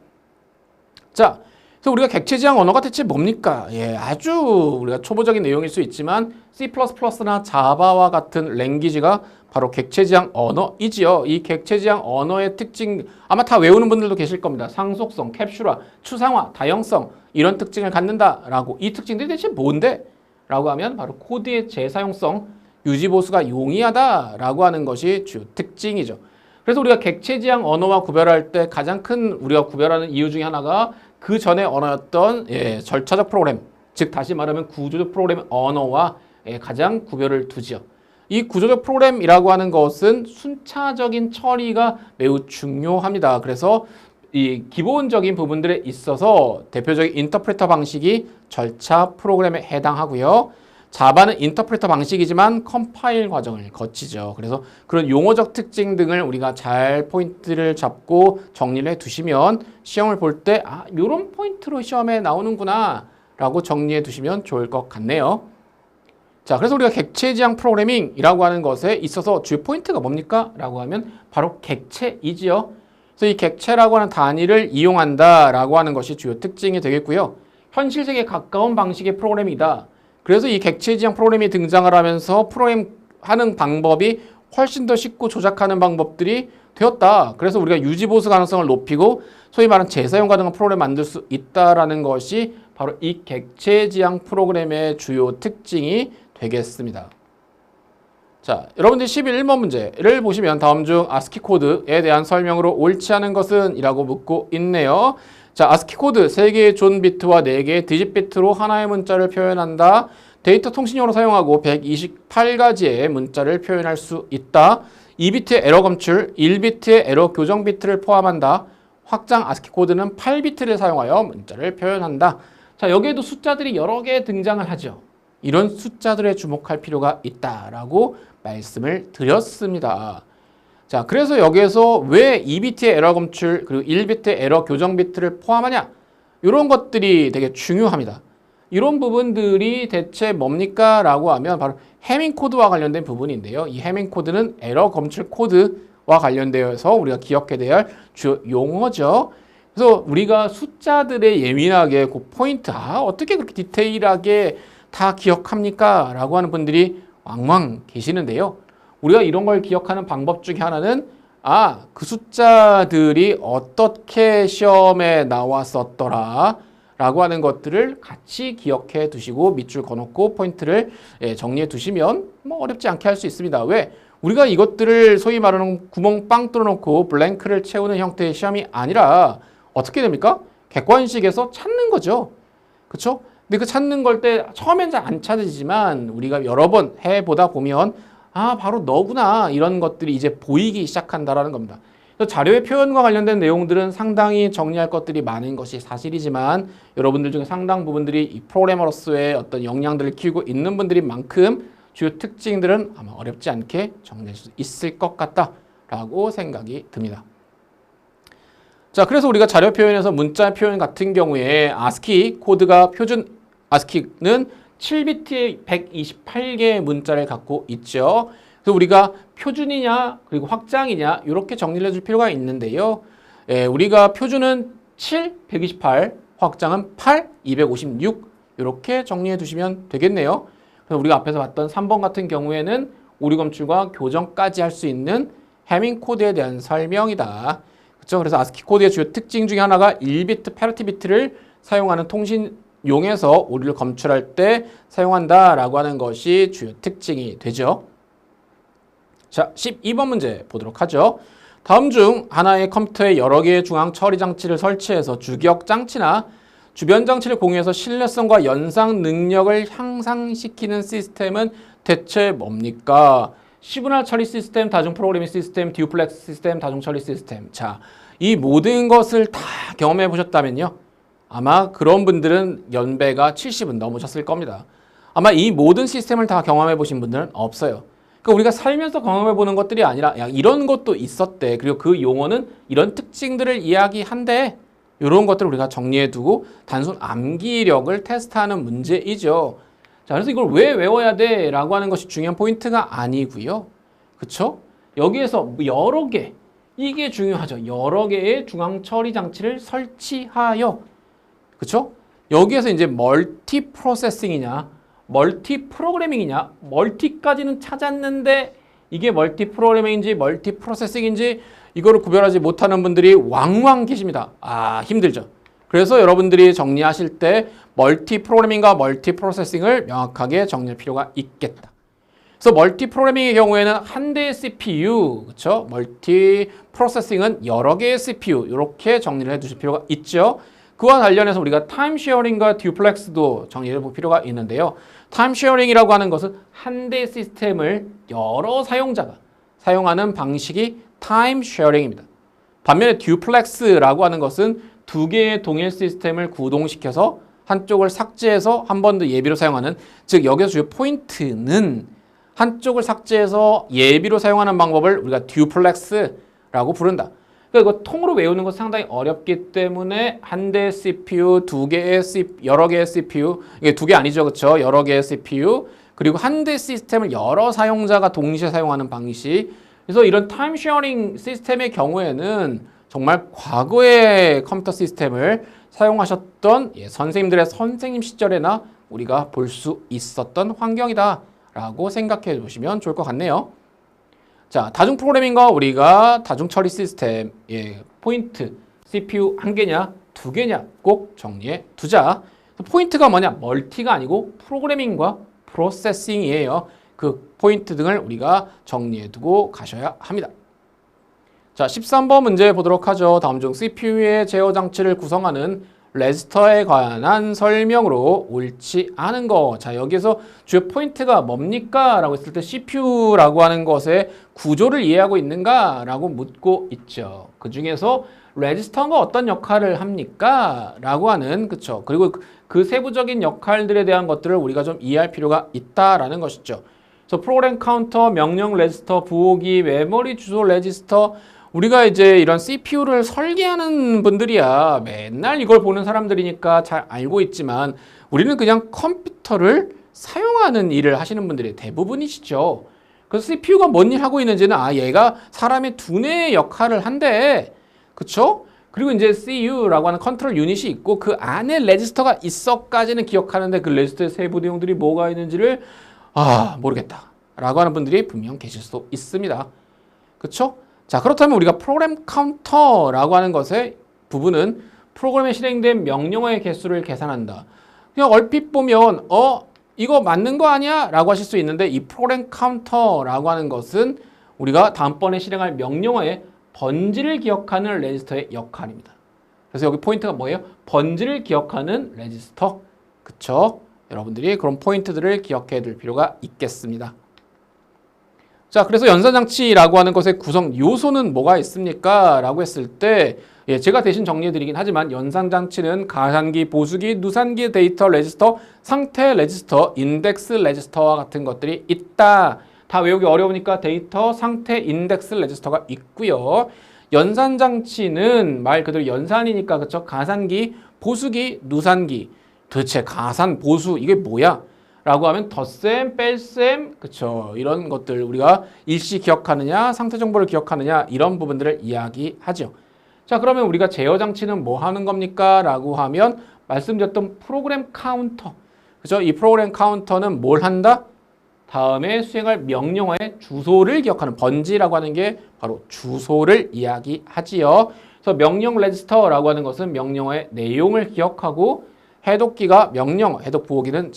자, 그래서 우리가 객체지향 언어가 대체 뭡니까? 아주 우리가 초보적인 내용일 수 있지만 C++나 자바와 같은 랭귀지가 바로 객체지향 언어이지요. 이 객체지향 언어의 특징 아마 다 외우는 분들도 계실 겁니다. 상속성, 캡슐화, 추상화, 다형성 이런 특징을 갖는다라고. 이 특징들이 대체 뭔데? 라고 하면 바로 코드의 재사용성, 유지보수가 용이하다라고 하는 것이 주요 특징이죠. 그래서 우리가 객체지향 언어와 구별할 때 가장 큰 우리가 구별하는 이유 중에 하나가 그 전에 언어였던 절차적 프로그램, 즉 다시 말하면 구조적 프로그램 언어와 가장 구별을 두죠. 이 구조적 프로그램이라고 하는 것은 순차적인 처리가 매우 중요합니다. 그래서 이 기본적인 부분들에 있어서 대표적인 인터프리터 방식이 절차 프로그램에 해당하고요. 자바는 인터프리터 방식이지만 컴파일 과정을 거치죠. 그래서 그런 용어적 특징 등을 우리가 잘 포인트를 잡고 정리를 해 두시면 시험을 볼 때 아, 이런 포인트로 시험에 나오는구나 라고 정리해 두시면 좋을 것 같네요. 자, 그래서 우리가 객체 지향 프로그래밍이라고 하는 것에 있어서 주요 포인트가 뭡니까? 라고 하면 바로 객체이지요. 그래서 이 객체라고 하는 단위를 이용한다라고 하는 것이 주요 특징이 되겠고요. 현실 세계에 가까운 방식의 프로그램이다. 그래서 이 객체 지향 프로그램이 등장을 하면서 프로그램 하는 방법이 훨씬 더 쉽고 조작하는 방법들이 되었다. 그래서 우리가 유지 보수 가능성을 높이고 소위 말하는 재사용 가능한 프로그램을 만들 수 있다라는 것이 바로 이 객체 지향 프로그램의 주요 특징이 되겠습니다. 자, 여러분들 11번 문제를 보시면 다음 중 아스키 코드에 대한 설명으로 옳지 않은 것은? 이라고 묻고 있네요. 자, 아스키 코드 3개의 존 비트와 4개의 디짓 비트로 하나의 문자를 표현한다. 데이터 통신용으로 사용하고 128가지의 문자를 표현할 수 있다. 2비트의 에러 검출, 1비트의 에러 교정 비트를 포함한다. 확장 아스키 코드는 8비트를 사용하여 문자를 표현한다. 자, 여기에도 숫자들이 여러 개 등장을 하죠. 이런 숫자들에 주목할 필요가 있다라고 말씀을 드렸습니다. 자, 그래서 여기에서 왜 2비트의 에러 검출 그리고 1비트의 에러 교정 비트를 포함하냐? 이런 것들이 되게 중요합니다. 이런 부분들이 대체 뭡니까? 라고 하면 바로 해밍 코드와 관련된 부분인데요. 이 해밍 코드는 에러 검출 코드와 관련되어서 우리가 기억해야 될 주요 용어죠. 그래서 우리가 숫자들에 예민하게 그 포인트, 어떻게 그렇게 디테일하게 다 기억합니까? 라고 하는 분들이 왕왕 계시는데요. 우리가 이런 걸 기억하는 방법 중에 하나는 그 숫자들이 어떻게 시험에 나왔었더라 라고 하는 것들을 같이 기억해 두시고 밑줄 그어놓고 포인트를 정리해 두시면 뭐 어렵지 않게 할 수 있습니다. 왜? 우리가 이것들을 소위 말하는 구멍 빵 뚫어놓고 블랭크를 채우는 형태의 시험이 아니라 어떻게 됩니까? 객관식에서 찾는 거죠. 그렇죠? 근데 그 찾는 걸 때 처음엔 잘 안 찾으지만 우리가 여러 번 해보다 보면 바로 너구나 이런 것들이 이제 보이기 시작한다라는 겁니다. 그래서 자료의 표현과 관련된 내용들은 상당히 정리할 것들이 많은 것이 사실이지만 여러분들 중에 상당 부분들이 이 프로그래머로서의 어떤 역량들을 키우고 있는 분들인 만큼 주요 특징들은 아마 어렵지 않게 정리할 수 있을 것 같다라고 생각이 듭니다. 자, 그래서 우리가 자료 표현에서 문자 표현 같은 경우에 아스키 코드가 표준 아스키는 7비트의 128개의 문자를 갖고 있죠. 그래서 우리가 표준이냐 그리고 확장이냐 이렇게 정리를 해줄 필요가 있는데요. 우리가 표준은 7, 128, 확장은 8, 256 이렇게 정리해 두시면 되겠네요. 그래서 우리가 앞에서 봤던 3번 같은 경우에는 오류 검출과 교정까지 할 수 있는 해밍 코드에 대한 설명이다. 그렇죠? 그래서 아스키 코드의 주요 특징 중에 하나가 1비트 패러티 비트를 사용하는 통신용에서 오류를 검출할 때 사용한다라고 하는 것이 주요 특징이 되죠. 자, 12번 문제 보도록 하죠. 다음 중 하나의 컴퓨터에 여러 개의 중앙 처리 장치를 설치해서 주기억 장치나 주변 장치를 공유해서 신뢰성과 연상 능력을 향상시키는 시스템은 대체 뭡니까? 시그널 처리 시스템, 다중 프로그래밍 시스템, 듀플렉스 시스템, 다중 처리 시스템. 자, 이 모든 것을 다 경험해 보셨다면요. 아마 그런 분들은 연배가 70은 넘으셨을 겁니다. 아마 이 모든 시스템을 다 경험해 보신 분들은 없어요. 그러니까 우리가 살면서 경험해 보는 것들이 아니라 이런 것도 있었대. 그리고 그 용어는 이런 특징들을 이야기한대. 이런 것들을 우리가 정리해 두고 단순 암기력을 테스트하는 문제이죠. 자, 그래서 이걸 왜 외워야 돼? 라고 하는 것이 중요한 포인트가 아니고요. 그쵸? 여기에서 여러 개, 이게 중요하죠. 여러 개의 중앙 처리 장치를 설치하여. 그쵸? 여기에서 이제 멀티 프로세싱이냐, 멀티 프로그래밍이냐, 멀티까지는 찾았는데 이게 멀티 프로그래밍인지 멀티 프로세싱인지 이거를 구별하지 못하는 분들이 왕왕 계십니다. 힘들죠. 그래서 여러분들이 정리하실 때 멀티 프로그래밍과 멀티 프로세싱을 명확하게 정리할 필요가 있겠다. 그래서 멀티 프로그래밍의 경우에는 한 대의 CPU, 그렇죠? 멀티 프로세싱은 여러 개의 CPU 이렇게 정리를 해두실 필요가 있죠. 그와 관련해서 우리가 타임 쉐어링과 듀플렉스도 정리해 볼 필요가 있는데요. 타임 쉐어링이라고 하는 것은 한 대의 시스템을 여러 사용자가 사용하는 방식이 타임 쉐어링입니다. 반면에 듀플렉스라고 하는 것은 두 개의 동일 시스템을 구동시켜서 한쪽을 삭제해서 한 번 더 예비로 사용하는, 즉 여기서 주요 포인트는 한쪽을 삭제해서 예비로 사용하는 방법을 우리가 듀플렉스라고 부른다. 그러니까 이거 통으로 외우는 건 상당히 어렵기 때문에 한 대의 CPU, 여러 개의 CPU, 이게 두 개 아니죠, 그렇죠? 여러 개의 CPU, 그리고 한 대 시스템을 여러 사용자가 동시에 사용하는 방식. 그래서 이런 타임 쉐어링 시스템의 경우에는 정말 과거의 컴퓨터 시스템을 사용하셨던 선생님들의 선생님 시절에나 우리가 볼 수 있었던 환경이다라고 생각해 보시면 좋을 것 같네요. 자, 다중 프로그래밍과 우리가 다중 처리 시스템의 포인트, CPU 한 개냐, 두 개냐 꼭 정리해 두자. 포인트가 뭐냐? 멀티가 아니고 프로그래밍과 프로세싱이에요. 그 포인트 등을 우리가 정리해 두고 가셔야 합니다. 자, 13번 문제 보도록 하죠. 다음 중 CPU의 제어 장치를 구성하는 레지스터에 관한 설명으로 옳지 않은 거. 자, 여기서 주요 포인트가 뭡니까? 라고 했을 때 CPU라고 하는 것의 구조를 이해하고 있는가? 라고 묻고 있죠. 그 중에서 레지스터가 어떤 역할을 합니까? 라고 하는, 그쵸. 그리고 그 세부적인 역할들에 대한 것들을 우리가 좀 이해할 필요가 있다라는 것이죠. 그래서 프로그램 카운터, 명령 레지스터, 부호기, 메모리 주소 레지스터, 우리가 이제 이런 CPU를 설계하는 분들이야 맨날 이걸 보는 사람들이니까 잘 알고 있지만 우리는 그냥 컴퓨터를 사용하는 일을 하시는 분들이 대부분이시죠. 그래서 CPU가 뭔 일 하고 있는지는 얘가 사람의 두뇌의 역할을 한대. 그쵸? 그리고 이제 CU라고 하는 컨트롤 유닛이 있고 그 안에 레지스터가 있어까지는 기억하는데 그 레지스터의 세부 내용들이 뭐가 있는지를 모르겠다 라고 하는 분들이 분명 계실 수 있습니다. 그쵸? 자, 그렇다면 우리가 프로그램 카운터라고 하는 것의 부분은 프로그램에 실행된 명령어의 개수를 계산한다. 그냥 얼핏 보면 이거 맞는 거 아니야? 라고 하실 수 있는데 이 프로그램 카운터라고 하는 것은 우리가 다음번에 실행할 명령어의 번지를 기억하는 레지스터의 역할입니다. 그래서 여기 포인트가 뭐예요? 번지를 기억하는 레지스터. 그쵸? 여러분들이 그런 포인트들을 기억해 둘 필요가 있겠습니다. 자, 그래서 연산장치라고 하는 것의 구성 요소는 뭐가 있습니까? 라고 했을 때 제가 대신 정리해드리긴 하지만 연산장치는 가산기, 보수기, 누산기, 데이터 레지스터, 상태 레지스터, 인덱스 레지스터와 같은 것들이 있다. 다 외우기 어려우니까 데이터, 상태, 인덱스 레지스터가 있고요. 연산장치는 말 그대로 연산이니까 그쵸? 가산기, 보수기, 누산기. 도대체 가산, 보수 이게 뭐야? 라고 하면 덧셈, 뺄셈, 그쵸. 이런 것들 우리가 일시 기억하느냐, 상태 정보를 기억하느냐, 이런 부분들을 이야기하죠. 자, 그러면 우리가 제어 장치는 뭐 하는 겁니까? 라고 하면 말씀드렸던 프로그램 카운터. 그죠? 이 프로그램 카운터는 뭘 한다? 다음에 수행할 명령어의 주소를 기억하는 번지라고 하는 게 바로 주소를 이야기하지요. 그래서 명령 레지스터라고 하는 것은 명령어의 내용을 기억하고 해독기가 명령어, 해독 부호기는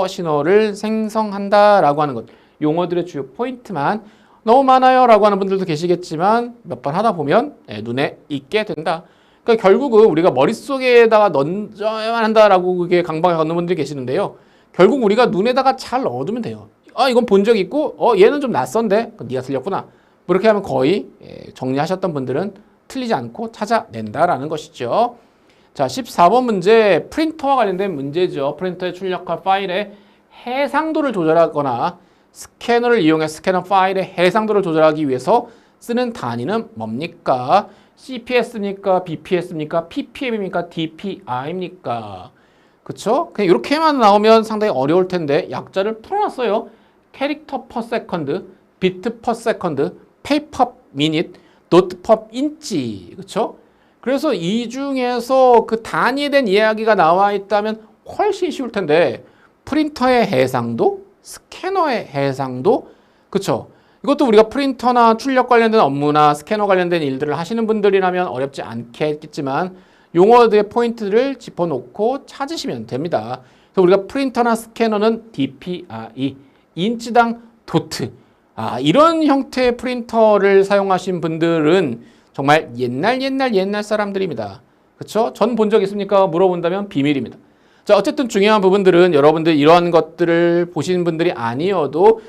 신호를 생성한다라고 하는 것. 용어들의 주요 포인트만 너무 많아요 라고 하는 분들도 계시겠지만 몇 번 하다 보면 눈에 익게 된다. 그러니까 결국은 우리가 머릿속에다가 넣어야만 한다라고 그게 강박에 걷는 분들이 계시는데요. 결국 우리가 눈에다가 잘 넣어두면 돼요. 이건 본 적 있고 얘는 좀 낯선데 네가 틀렸구나. 뭐 이렇게 하면 거의 정리하셨던 분들은 틀리지 않고 찾아낸다라는 것이죠. 자, 14번 문제 프린터와 관련된 문제죠. 프린터에 출력할 파일의 해상도를 조절하거나 스캐너를 이용해 스캐너 파일의 해상도를 조절하기 위해서 쓰는 단위는 뭡니까? CPS입니까? BPS입니까? PPM입니까? DPI입니까? 그쵸? 그냥 이렇게만 나오면 상당히 어려울 텐데 약자를 풀어놨어요. 캐릭터 퍼 세컨드, 비트 퍼 세컨드, 페이퍼 미닛, 노트 퍼 인치. 그쵸? 그래서 이 중에서 그 단위에 대한 이야기가 나와 있다면 훨씬 쉬울 텐데 프린터의 해상도, 스캐너의 해상도, 그쵸? 이것도 우리가 프린터나 출력 관련된 업무나 스캐너 관련된 일들을 하시는 분들이라면 어렵지 않겠지만 용어들의 포인트를 짚어놓고 찾으시면 됩니다. 그래서 우리가 프린터나 스캐너는 DPI, 인치당 도트, 이런 형태의 프린터를 사용하신 분들은 정말 옛날 사람들입니다. 그렇죠? 전 본 적 있습니까? 물어본다면 비밀입니다. 자, 어쨌든 중요한 부분들은 여러분들 이런 것들을 보시는 분들이 아니어도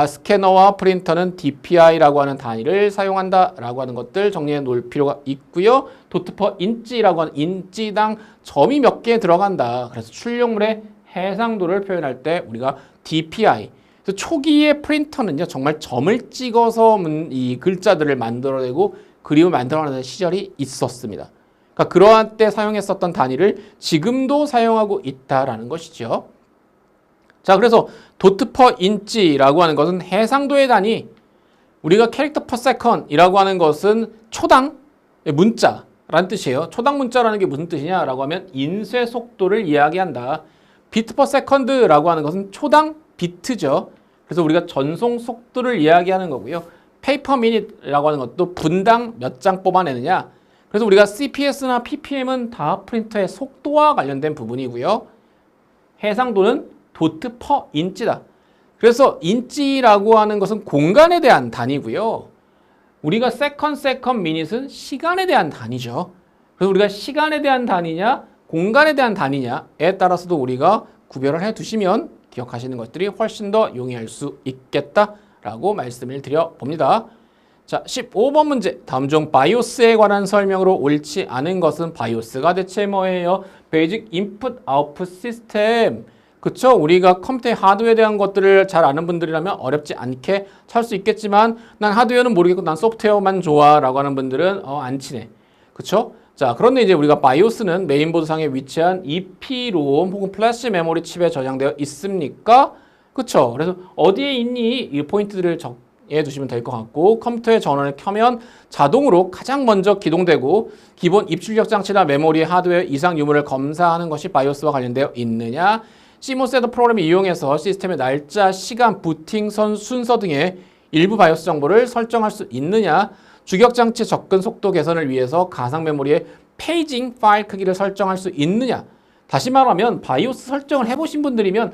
스캐너와 프린터는 DPI라고 하는 단위를 사용한다라고 하는 것들 정리해 놓을 필요가 있고요. 도트 퍼 인치라고 하는 인치당 점이 몇 개 들어간다. 그래서 출력물의 해상도를 표현할 때 우리가 DPI. 그래서 초기의 프린터는요, 정말 점을 찍어서 이 글자들을 만들어내고 그림을 만들어내는 시절이 있었습니다. 그러니까 그러한 때 사용했었던 단위를 지금도 사용하고 있다라는 것이죠. 자, 그래서 도트 퍼 인치라고 하는 것은 해상도의 단위, 우리가 캐릭터 퍼 세컨이라고 하는 것은 초당 문자라는 뜻이에요. 초당 문자라는 게 무슨 뜻이냐라고 하면 인쇄 속도를 이야기한다. 비트 퍼 세컨드라고 하는 것은 초당 비트죠. 그래서 우리가 전송 속도를 이야기하는 거고요. 페이퍼 미닛이라고 하는 것도 분당 몇 장 뽑아내느냐. 그래서 우리가 CPS나 PPM은 다 프린터의 속도와 관련된 부분이고요. 해상도는 도트 퍼 인치다. 그래서 인치라고 하는 것은 공간에 대한 단위고요. 우리가 세컨 미닛은 시간에 대한 단위죠. 그래서 우리가 시간에 대한 단위냐, 공간에 대한 단위냐에 따라서도 우리가 구별을 해 두시면 기억하시는 것들이 훨씬 더 용이할 수 있겠다라고 말씀을 드려봅니다. 자, 15번 문제. 다음 중 바이오스에 관한 설명으로 옳지 않은 것은 바이오스가 대체 뭐예요? 베이직 인풋 아웃풋 시스템. 그쵸? 우리가 컴퓨터의 하드웨어에 대한 것들을 잘 아는 분들이라면 어렵지 않게 찰 수 있겠지만 난 하드웨어는 모르겠고 난 소프트웨어만 좋아 라고 하는 분들은 안 치네. 그쵸? 자, 그런데 이제 우리가 바이오스는 메인보드 상에 위치한 EP롬 혹은 플래시 메모리 칩에 저장되어 있습니까? 그쵸? 그래서 어디에 있니? 이 포인트들을 해 두시면 될 것 같고, 컴퓨터의 전원을 켜면 자동으로 가장 먼저 기동되고 기본 입출력 장치나 메모리 하드웨어 이상 유무를 검사하는 것이 바이오스와 관련되어 있느냐, CMOS 헤더 프로그램을 이용해서 시스템의 날짜, 시간, 부팅 순서 등의 일부 바이오스 정보를 설정할 수 있느냐, 주격장치 접근 속도 개선을 위해서 가상 메모리의 페이징 파일 크기를 설정할 수 있느냐. 다시 말하면 바이오스 설정을 해보신 분들이면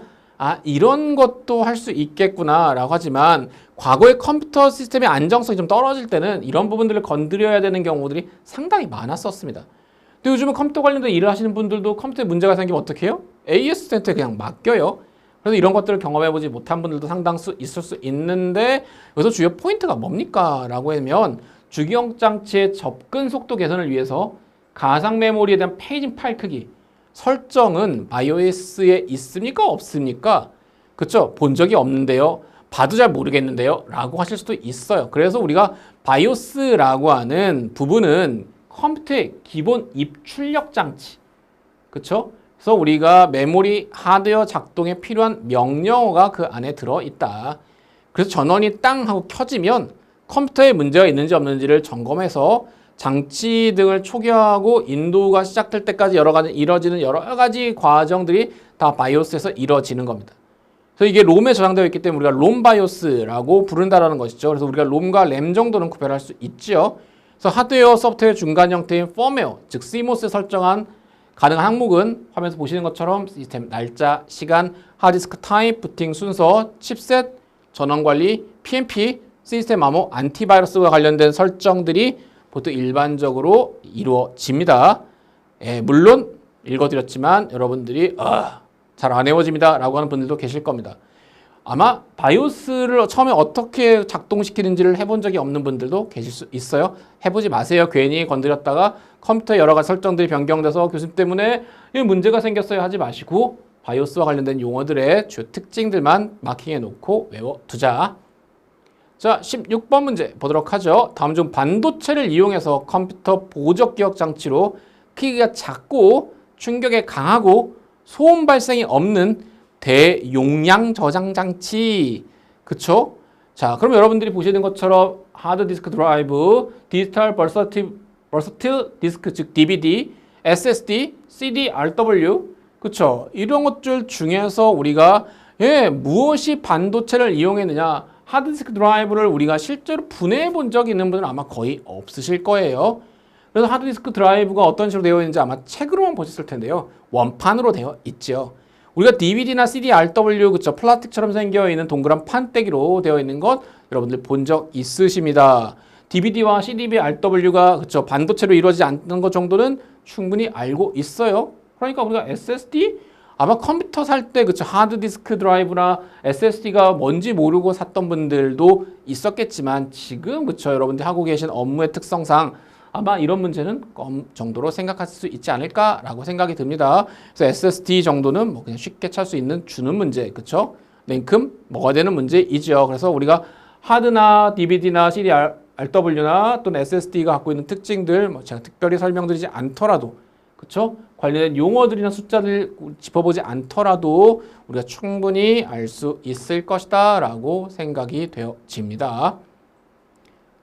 이런 것도 할 수 있겠구나 라고 하지만 과거의 컴퓨터 시스템의 안정성이 좀 떨어질 때는 이런 부분들을 건드려야 되는 경우들이 상당히 많았었습니다. 근데 요즘은 컴퓨터 관련된 일을 하시는 분들도 컴퓨터에 문제가 생기면 어떻게 해요? AS 센터에 그냥 맡겨요. 그래서 이런 것들을 경험해보지 못한 분들도 상당수 있을 수 있는데, 여기서 주요 포인트가 뭡니까? 라고 하면 주기억장치의 접근 속도 개선을 위해서 가상 메모리에 대한 페이징 파일 크기 설정은 iOS에 있습니까? 없습니까? 그쵸? 본 적이 없는데요. 봐도 잘 모르겠는데요. 라고 하실 수도 있어요. 그래서 우리가 바이오스라고 하는 부분은 컴퓨터의 기본 입출력 장치. 그쵸? 그래서 우리가 메모리 하드웨어 작동에 필요한 명령어가 그 안에 들어있다. 그래서 전원이 땅 하고 켜지면 컴퓨터에 문제가 있는지 없는지를 점검해서 장치 등을 초기화하고 인도가 시작될 때까지 이뤄지는 여러 가지 과정들이 다 바이오스에서 이뤄지는 겁니다. 그래서 이게 롬에 저장되어 있기 때문에 우리가 롬 바이오스라고 부른다라는 것이죠. 그래서 우리가 롬과 램 정도는 구별할 수 있죠. 그래서 하드웨어, 소프트웨어 중간 형태인 펌웨어, 즉 CMOS에 설정한 가능한 항목은 화면에서 보시는 것처럼 시스템 날짜, 시간, 하드디스크 타입, 부팅 순서, 칩셋, 전원 관리, PNP, 시스템 암호, 안티바이러스와 관련된 설정들이 보통 일반적으로 이루어집니다. 물론 읽어드렸지만 여러분들이 잘 안 외워집니다 라고 하는 분들도 계실 겁니다. 아마 바이오스를 처음에 어떻게 작동시키는지를 해본 적이 없는 분들도 계실 수 있어요. 해보지 마세요. 괜히 건드렸다가 컴퓨터에 여러 가지 설정들이 변경돼서 교수님 때문에 문제가 생겼어요 하지 마시고 바이오스와 관련된 용어들의 주요 특징들만 마킹해 놓고 외워두자. 자, 16번 문제 보도록 하죠. 다음 중 반도체를 이용해서 컴퓨터 보적 기억 장치로 크기가 작고 충격에 강하고 소음 발생이 없는 대용량 저장 장치. 그쵸? 자, 그럼 여러분들이 보시는 것처럼 하드디스크 드라이브, 디지털 버서틸 디스크, 즉 DVD, SSD, CD, RW, 그쵸? 이런 것들 중에서 우리가 무엇이 반도체를 이용했느냐? 하드디스크 드라이브를 우리가 실제로 분해해 본 적이 있는 분은 아마 거의 없으실 거예요. 그래서 하드디스크 드라이브가 어떤 식으로 되어 있는지 아마 책으로만 보셨을 텐데요. 원판으로 되어 있죠. 우리가 DVD나 CD, RW, 그쵸? 플라스틱처럼 생겨 있는 동그란 판때기로 되어 있는 것 여러분들 본 적 있으십니다. DVD와 CD, RW가 그쵸? 반도체로 이루어지지 않는 것 정도는 충분히 알고 있어요. 그러니까 우리가 SSD, 아마 컴퓨터 살 때 그쵸 하드디스크 드라이브나 SSD가 뭔지 모르고 샀던 분들도 있었겠지만 지금 그쵸 여러분들 하고 계신 업무의 특성상 아마 이런 문제는 껌 정도로 생각하실 수 있지 않을까라고 생각이 듭니다. 그래서 SSD 정도는 뭐 그냥 쉽게 찾을 수 있는 주는 문제, 그쵸? 랭큼 뭐가 되는 문제이죠. 그래서 우리가 하드나 DVD나 CD, RW나 또는 SSD가 갖고 있는 특징들 뭐 제가 특별히 설명드리지 않더라도, 그쵸? 관련된 용어들이나 숫자를 짚어보지 않더라도 우리가 충분히 알 수 있을 것이다 라고 생각이 되어집니다.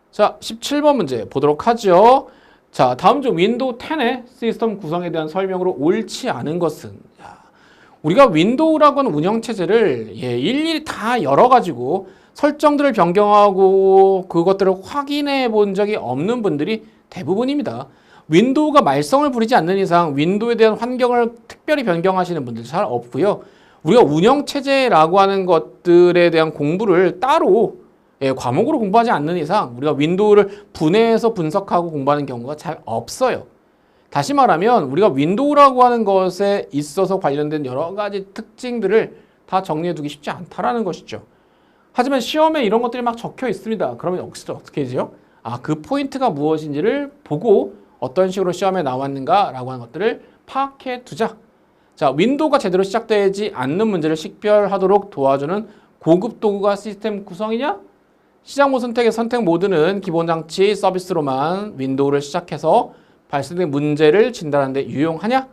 자, 17번 문제 보도록 하죠. 자, 다음 중 윈도우 10의 시스템 구성에 대한 설명으로 옳지 않은 것은? 우리가 윈도우라고 하는 운영체제를 일일이 다 열어가지고 설정들을 변경하고 그것들을 확인해 본 적이 없는 분들이 대부분입니다. 윈도우가 말썽을 부리지 않는 이상 윈도우에 대한 환경을 특별히 변경하시는 분들 잘 없고요. 우리가 운영체제라고 하는 것들에 대한 공부를 따로 과목으로 공부하지 않는 이상 우리가 윈도우를 분해해서 분석하고 공부하는 경우가 잘 없어요. 다시 말하면 우리가 윈도우라고 하는 것에 있어서 관련된 여러 가지 특징들을 다 정리해 두기 쉽지 않다라는 것이죠. 하지만 시험에 이런 것들이 막 적혀 있습니다. 그러면 어떻게 되죠? 그 포인트가 무엇인지를 보고 어떤 식으로 시험에 나왔는가라고 하는 것들을 파악해 두자. 자, 윈도우가 제대로 시작되지 않는 문제를 식별하도록 도와주는 고급 도구가 시스템 구성이냐? 시작 모드 선택의 선택 모드는 기본 장치 서비스로만 윈도우를 시작해서 발생된 문제를 진단하는 데 유용하냐?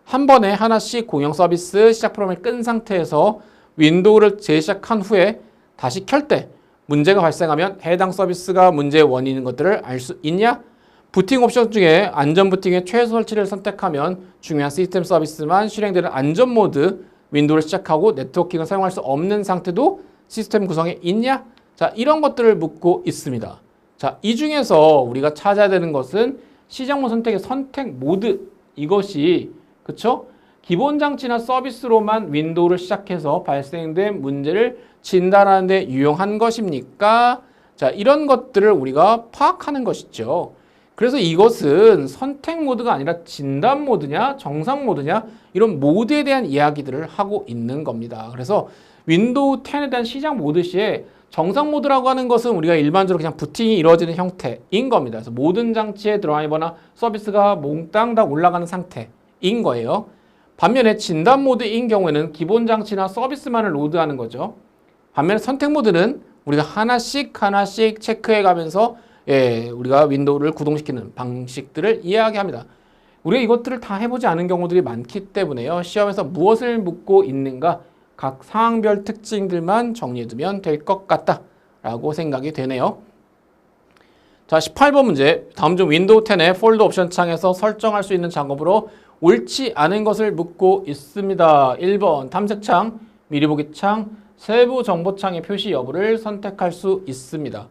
한 번에 하나씩 공용 서비스 시작 프로그램을 끈 상태에서 윈도우를 재시작한 후에 다시 켤 때 문제가 발생하면 해당 서비스가 문제의 원인인 것들을 알 수 있냐? 부팅 옵션 중에 안전 부팅의 최소 설치를 선택하면 중요한 시스템 서비스만 실행되는 안전 모드 윈도우를 시작하고 네트워킹을 사용할 수 없는 상태도 시스템 구성에 있냐? 자, 이런 것들을 묻고 있습니다. 자, 이 중에서 우리가 찾아야 되는 것은 시작모 선택의 선택 모드 이것이 그쵸? 기본 장치나 서비스로만 윈도우를 시작해서 발생된 문제를 진단하는 데 유용한 것입니까? 자, 이런 것들을 우리가 파악하는 것이죠. 그래서 이것은 선택 모드가 아니라 진단 모드냐 정상 모드냐 이런 모드에 대한 이야기들을 하고 있는 겁니다. 그래서 윈도우 10에 대한 시작 모드 시에 정상 모드라고 하는 것은 우리가 일반적으로 그냥 부팅이 이루어지는 형태인 겁니다. 그래서 모든 장치의 드라이버나 서비스가 몽땅 다 올라가는 상태인 거예요. 반면에 진단 모드인 경우에는 기본 장치나 서비스만을 로드하는 거죠. 반면에 선택 모드는 우리가 하나씩 체크해 가면서 우리가 윈도우를 구동시키는 방식들을 이야기합니다. 우리가 이것들을 다 해보지 않은 경우들이 많기 때문에요. 시험에서 무엇을 묻고 있는가 각 상황별 특징들만 정리해두면 될 것 같다라고 생각이 되네요. 자, 18번 문제. 다음 중 윈도우 10의 폴더 옵션 창에서 설정할 수 있는 작업으로 옳지 않은 것을 묻고 있습니다. 1번 탐색창, 미리보기 창, 세부 정보창의 표시 여부를 선택할 수 있습니다.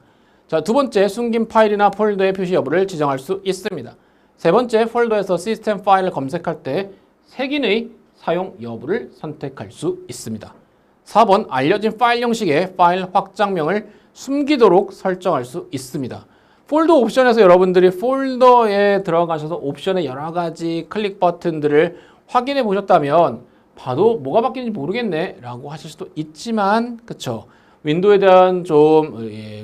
자, 두 번째 숨긴 파일이나 폴더의 표시 여부를 지정할 수 있습니다. 세 번째 폴더에서 시스템 파일을 검색할 때 색인의 사용 여부를 선택할 수 있습니다. 4번 알려진 파일 형식의 파일 확장명을 숨기도록 설정할 수 있습니다. 폴더 옵션에서 여러분들이 폴더에 들어가셔서 옵션의 여러 가지 클릭 버튼들을 확인해 보셨다면 봐도 뭐가 바뀌는지 모르겠네 라고 하실 수도 있지만 그쵸? 윈도우에 대한 좀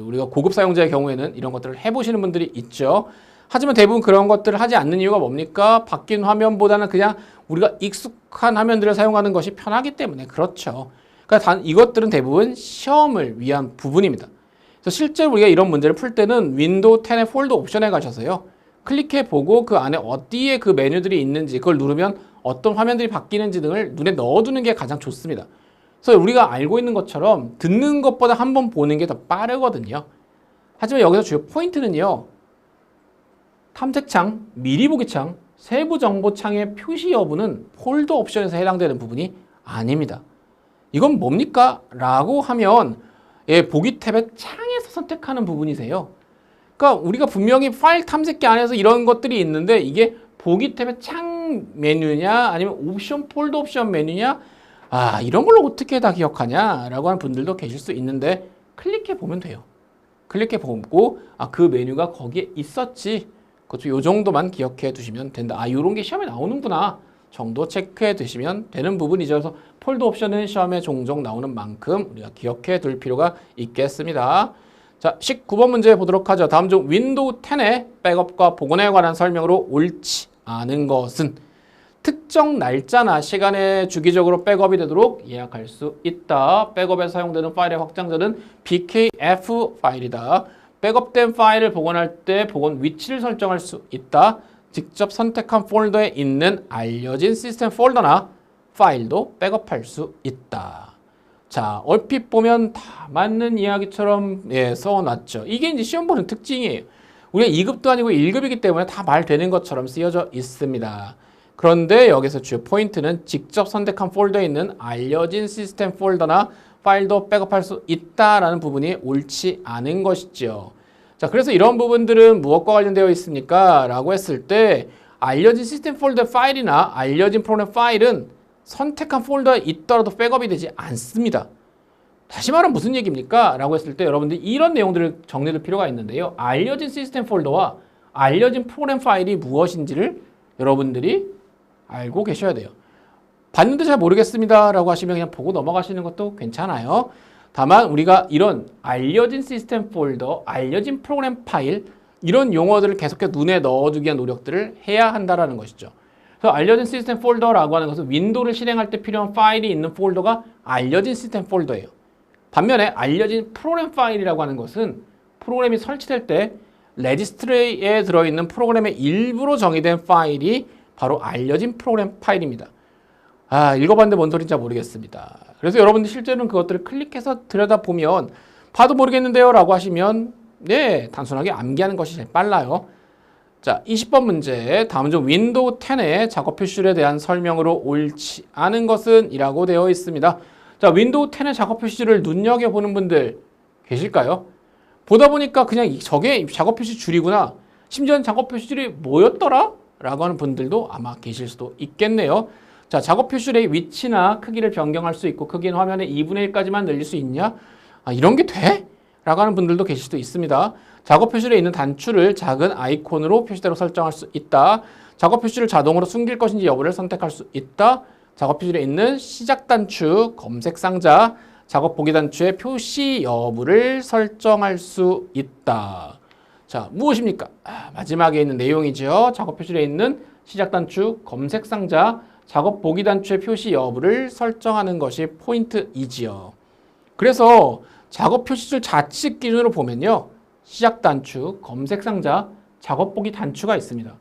우리가 고급 사용자의 경우에는 이런 것들을 해보시는 분들이 있죠. 하지만 대부분 그런 것들을 하지 않는 이유가 뭡니까? 바뀐 화면보다는 그냥 우리가 익숙한 화면들을 사용하는 것이 편하기 때문에 그렇죠. 그러니까 이것들은 대부분 시험을 위한 부분입니다. 그래서 실제로 우리가 이런 문제를 풀 때는 윈도우 10의 폴더 옵션에 가셔서요. 클릭해 보고 그 안에 어디에 그 메뉴들이 있는지 그걸 누르면 어떤 화면들이 바뀌는지 등을 눈에 넣어두는 게 가장 좋습니다. 그래서 우리가 알고 있는 것처럼 듣는 것보다 한번 보는 게 더 빠르거든요. 하지만 여기서 주요 포인트는요. 탐색창, 미리보기창, 세부정보창의 표시 여부는 폴더 옵션에서 해당되는 부분이 아닙니다. 이건 뭡니까? 라고 하면 보기 탭의 창에서 선택하는 부분이세요. 그러니까 우리가 분명히 파일 탐색기 안에서 이런 것들이 있는데 이게 보기 탭의 창 메뉴냐 아니면 옵션 폴더 옵션 메뉴냐 이런 걸 어떻게 다 기억하냐 라고 하는 분들도 계실 수 있는데 클릭해 보면 돼요. 클릭해 보고 그 메뉴가 거기에 있었지. 그것도 요 정도만 기억해 두시면 된다. 요런 게 시험에 나오는구나 정도 체크해 두시면 되는 부분이죠. 그래서 폴드 옵션은 시험에 종종 나오는 만큼 우리가 기억해 둘 필요가 있겠습니다. 자, 19번 문제 보도록 하죠. 다음 중 윈도우 10의 백업과 복원에 관한 설명으로 옳지 않은 것은 특정 날짜나 시간에 주기적으로 백업이 되도록 예약할 수 있다. 백업에 사용되는 파일의 확장자는 BKF 파일이다. 백업된 파일을 복원할 때 복원 위치를 설정할 수 있다. 직접 선택한 폴더에 있는 알려진 시스템 폴더나 파일도 백업할 수 있다. 자, 얼핏 보면 다 맞는 이야기처럼 써놨죠. 이게 이제 시험 보는 특징이에요. 우리가 2급도 아니고 1급이기 때문에 다 말되는 것처럼 쓰여져 있습니다. 그런데 여기서 주요 포인트는 직접 선택한 폴더에 있는 알려진 시스템 폴더나 파일도 백업할 수 있다라는 부분이 옳지 않은 것이죠. 자, 그래서 이런 부분들은 무엇과 관련되어 있습니까? 라고 했을 때 알려진 시스템 폴더 파일이나 알려진 프로그램 파일은 선택한 폴더에 있더라도 백업이 되지 않습니다. 다시 말하면 무슨 얘기입니까? 라고 했을 때 여러분들이 이런 내용들을 정리할 필요가 있는데요. 알려진 시스템 폴더와 알려진 프로그램 파일이 무엇인지를 여러분들이 알고 계셔야 돼요. 봤는데 잘 모르겠습니다 라고 하시면 그냥 보고 넘어가시는 것도 괜찮아요. 다만 우리가 이런 알려진 시스템 폴더, 알려진 프로그램 파일 이런 용어들을 계속해서 눈에 넣어두기 위한 노력들을 해야 한다는 것이죠. 그래서 알려진 시스템 폴더라고 하는 것은 윈도우를 실행할 때 필요한 파일이 있는 폴더가 알려진 시스템 폴더예요. 반면에 알려진 프로그램 파일이라고 하는 것은 프로그램이 설치될 때 레지스트리에 들어있는 프로그램의 일부로 정의된 파일이 바로 알려진 프로그램 파일입니다. 읽어봤는데 뭔 소리인지 모르겠습니다. 그래서 여러분들 실제로는 그것들을 클릭해서 들여다보면 봐도 모르겠는데요 라고 하시면 네, 단순하게 암기하는 것이 제일 빨라요. 자, 20번 문제. 다음 중 윈도우 10의 작업 표시줄에 대한 설명으로 옳지 않은 것은 이라고 되어 있습니다. 자, 윈도우 10의 작업 표시줄을 눈여겨보는 분들 계실까요? 보다 보니까 그냥 저게 작업 표시줄이구나. 심지어는 작업 표시줄이 뭐였더라? 라고 하는 분들도 아마 계실 수도 있겠네요. 자, 작업 표시줄의 위치나 크기를 변경할 수 있고 크기는 화면의 2분의 1까지만 늘릴 수 있냐? 이런 게 돼? 라고 하는 분들도 계실 수도 있습니다. 작업 표시줄에 있는 단추를 작은 아이콘으로 표시대로 설정할 수 있다. 작업 표시를 자동으로 숨길 것인지 여부를 선택할 수 있다. 작업 표시줄에 있는 시작 단추, 검색 상자, 작업 보기 단추의 표시 여부를 설정할 수 있다. 자, 무엇입니까? 마지막에 있는 내용이죠. 작업 표시줄에 있는 시작 단추, 검색 상자, 작업 보기 단추의 표시 여부를 설정하는 것이 포인트이지요. 그래서 작업 표시줄 좌측 기준으로 보면요. 시작 단추, 검색 상자, 작업 보기 단추가 있습니다.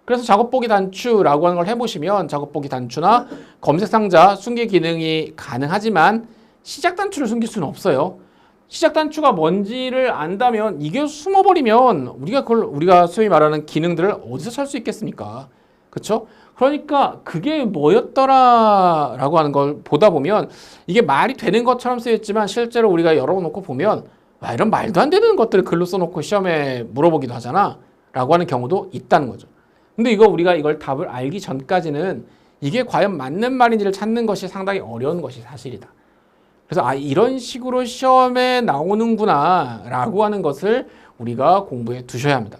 그래서 작업 보기 단추라고 하는 걸 해보시면 작업 보기 단추나 검색 상자 숨기 기능이 가능하지만 시작 단추를 숨길 수는 없어요. 시작 단추가 뭔지를 안다면 이게 숨어버리면 우리가 소위 말하는 기능들을 어디서 찾을 수 있겠습니까? 그렇죠? 그러니까 그게 뭐였더라라고 하는 걸 보다 보면 이게 말이 되는 것처럼 쓰였지만 실제로 우리가 열어놓고 보면 이런 말도 안 되는 것들을 글로 써놓고 시험에 물어보기도 하잖아 라고 하는 경우도 있다는 거죠. 근데 우리가 이걸 답을 알기 전까지는 이게 과연 맞는 말인지를 찾는 것이 상당히 어려운 것이 사실이다. 그래서 이런 식으로 시험에 나오는구나 라고 하는 것을 우리가 공부해 두셔야 합니다.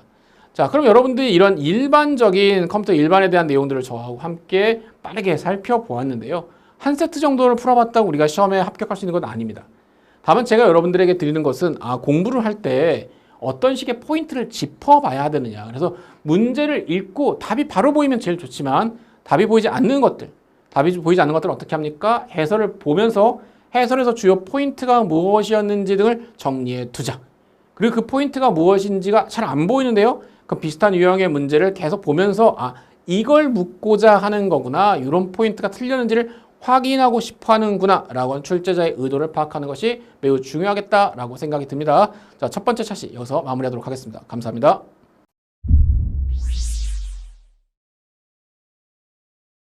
자, 그럼 여러분들이 이런 일반적인 컴퓨터 일반에 대한 내용들을 저하고 함께 빠르게 살펴보았는데요. 한 세트 정도를 풀어봤다고 우리가 시험에 합격할 수 있는 건 아닙니다. 다만 제가 여러분들에게 드리는 것은 공부를 할 때 어떤 식의 포인트를 짚어봐야 되느냐. 그래서 문제를 읽고 답이 바로 보이면 제일 좋지만 답이 보이지 않는 것들은 어떻게 합니까? 해설을 보면서 해설에서 주요 포인트가 무엇이었는지 등을 정리해 두자. 그리고 그 포인트가 무엇인지가 잘 안 보이는데요. 그 비슷한 유형의 문제를 계속 보면서 이걸 묻고자 하는 거구나. 이런 포인트가 틀렸는지를 확인하고 싶어 하는구나 라고 하는 출제자의 의도를 파악하는 것이 매우 중요하겠다라고 생각이 듭니다. 자, 첫 번째 차시 여기서 마무리하도록 하겠습니다. 감사합니다.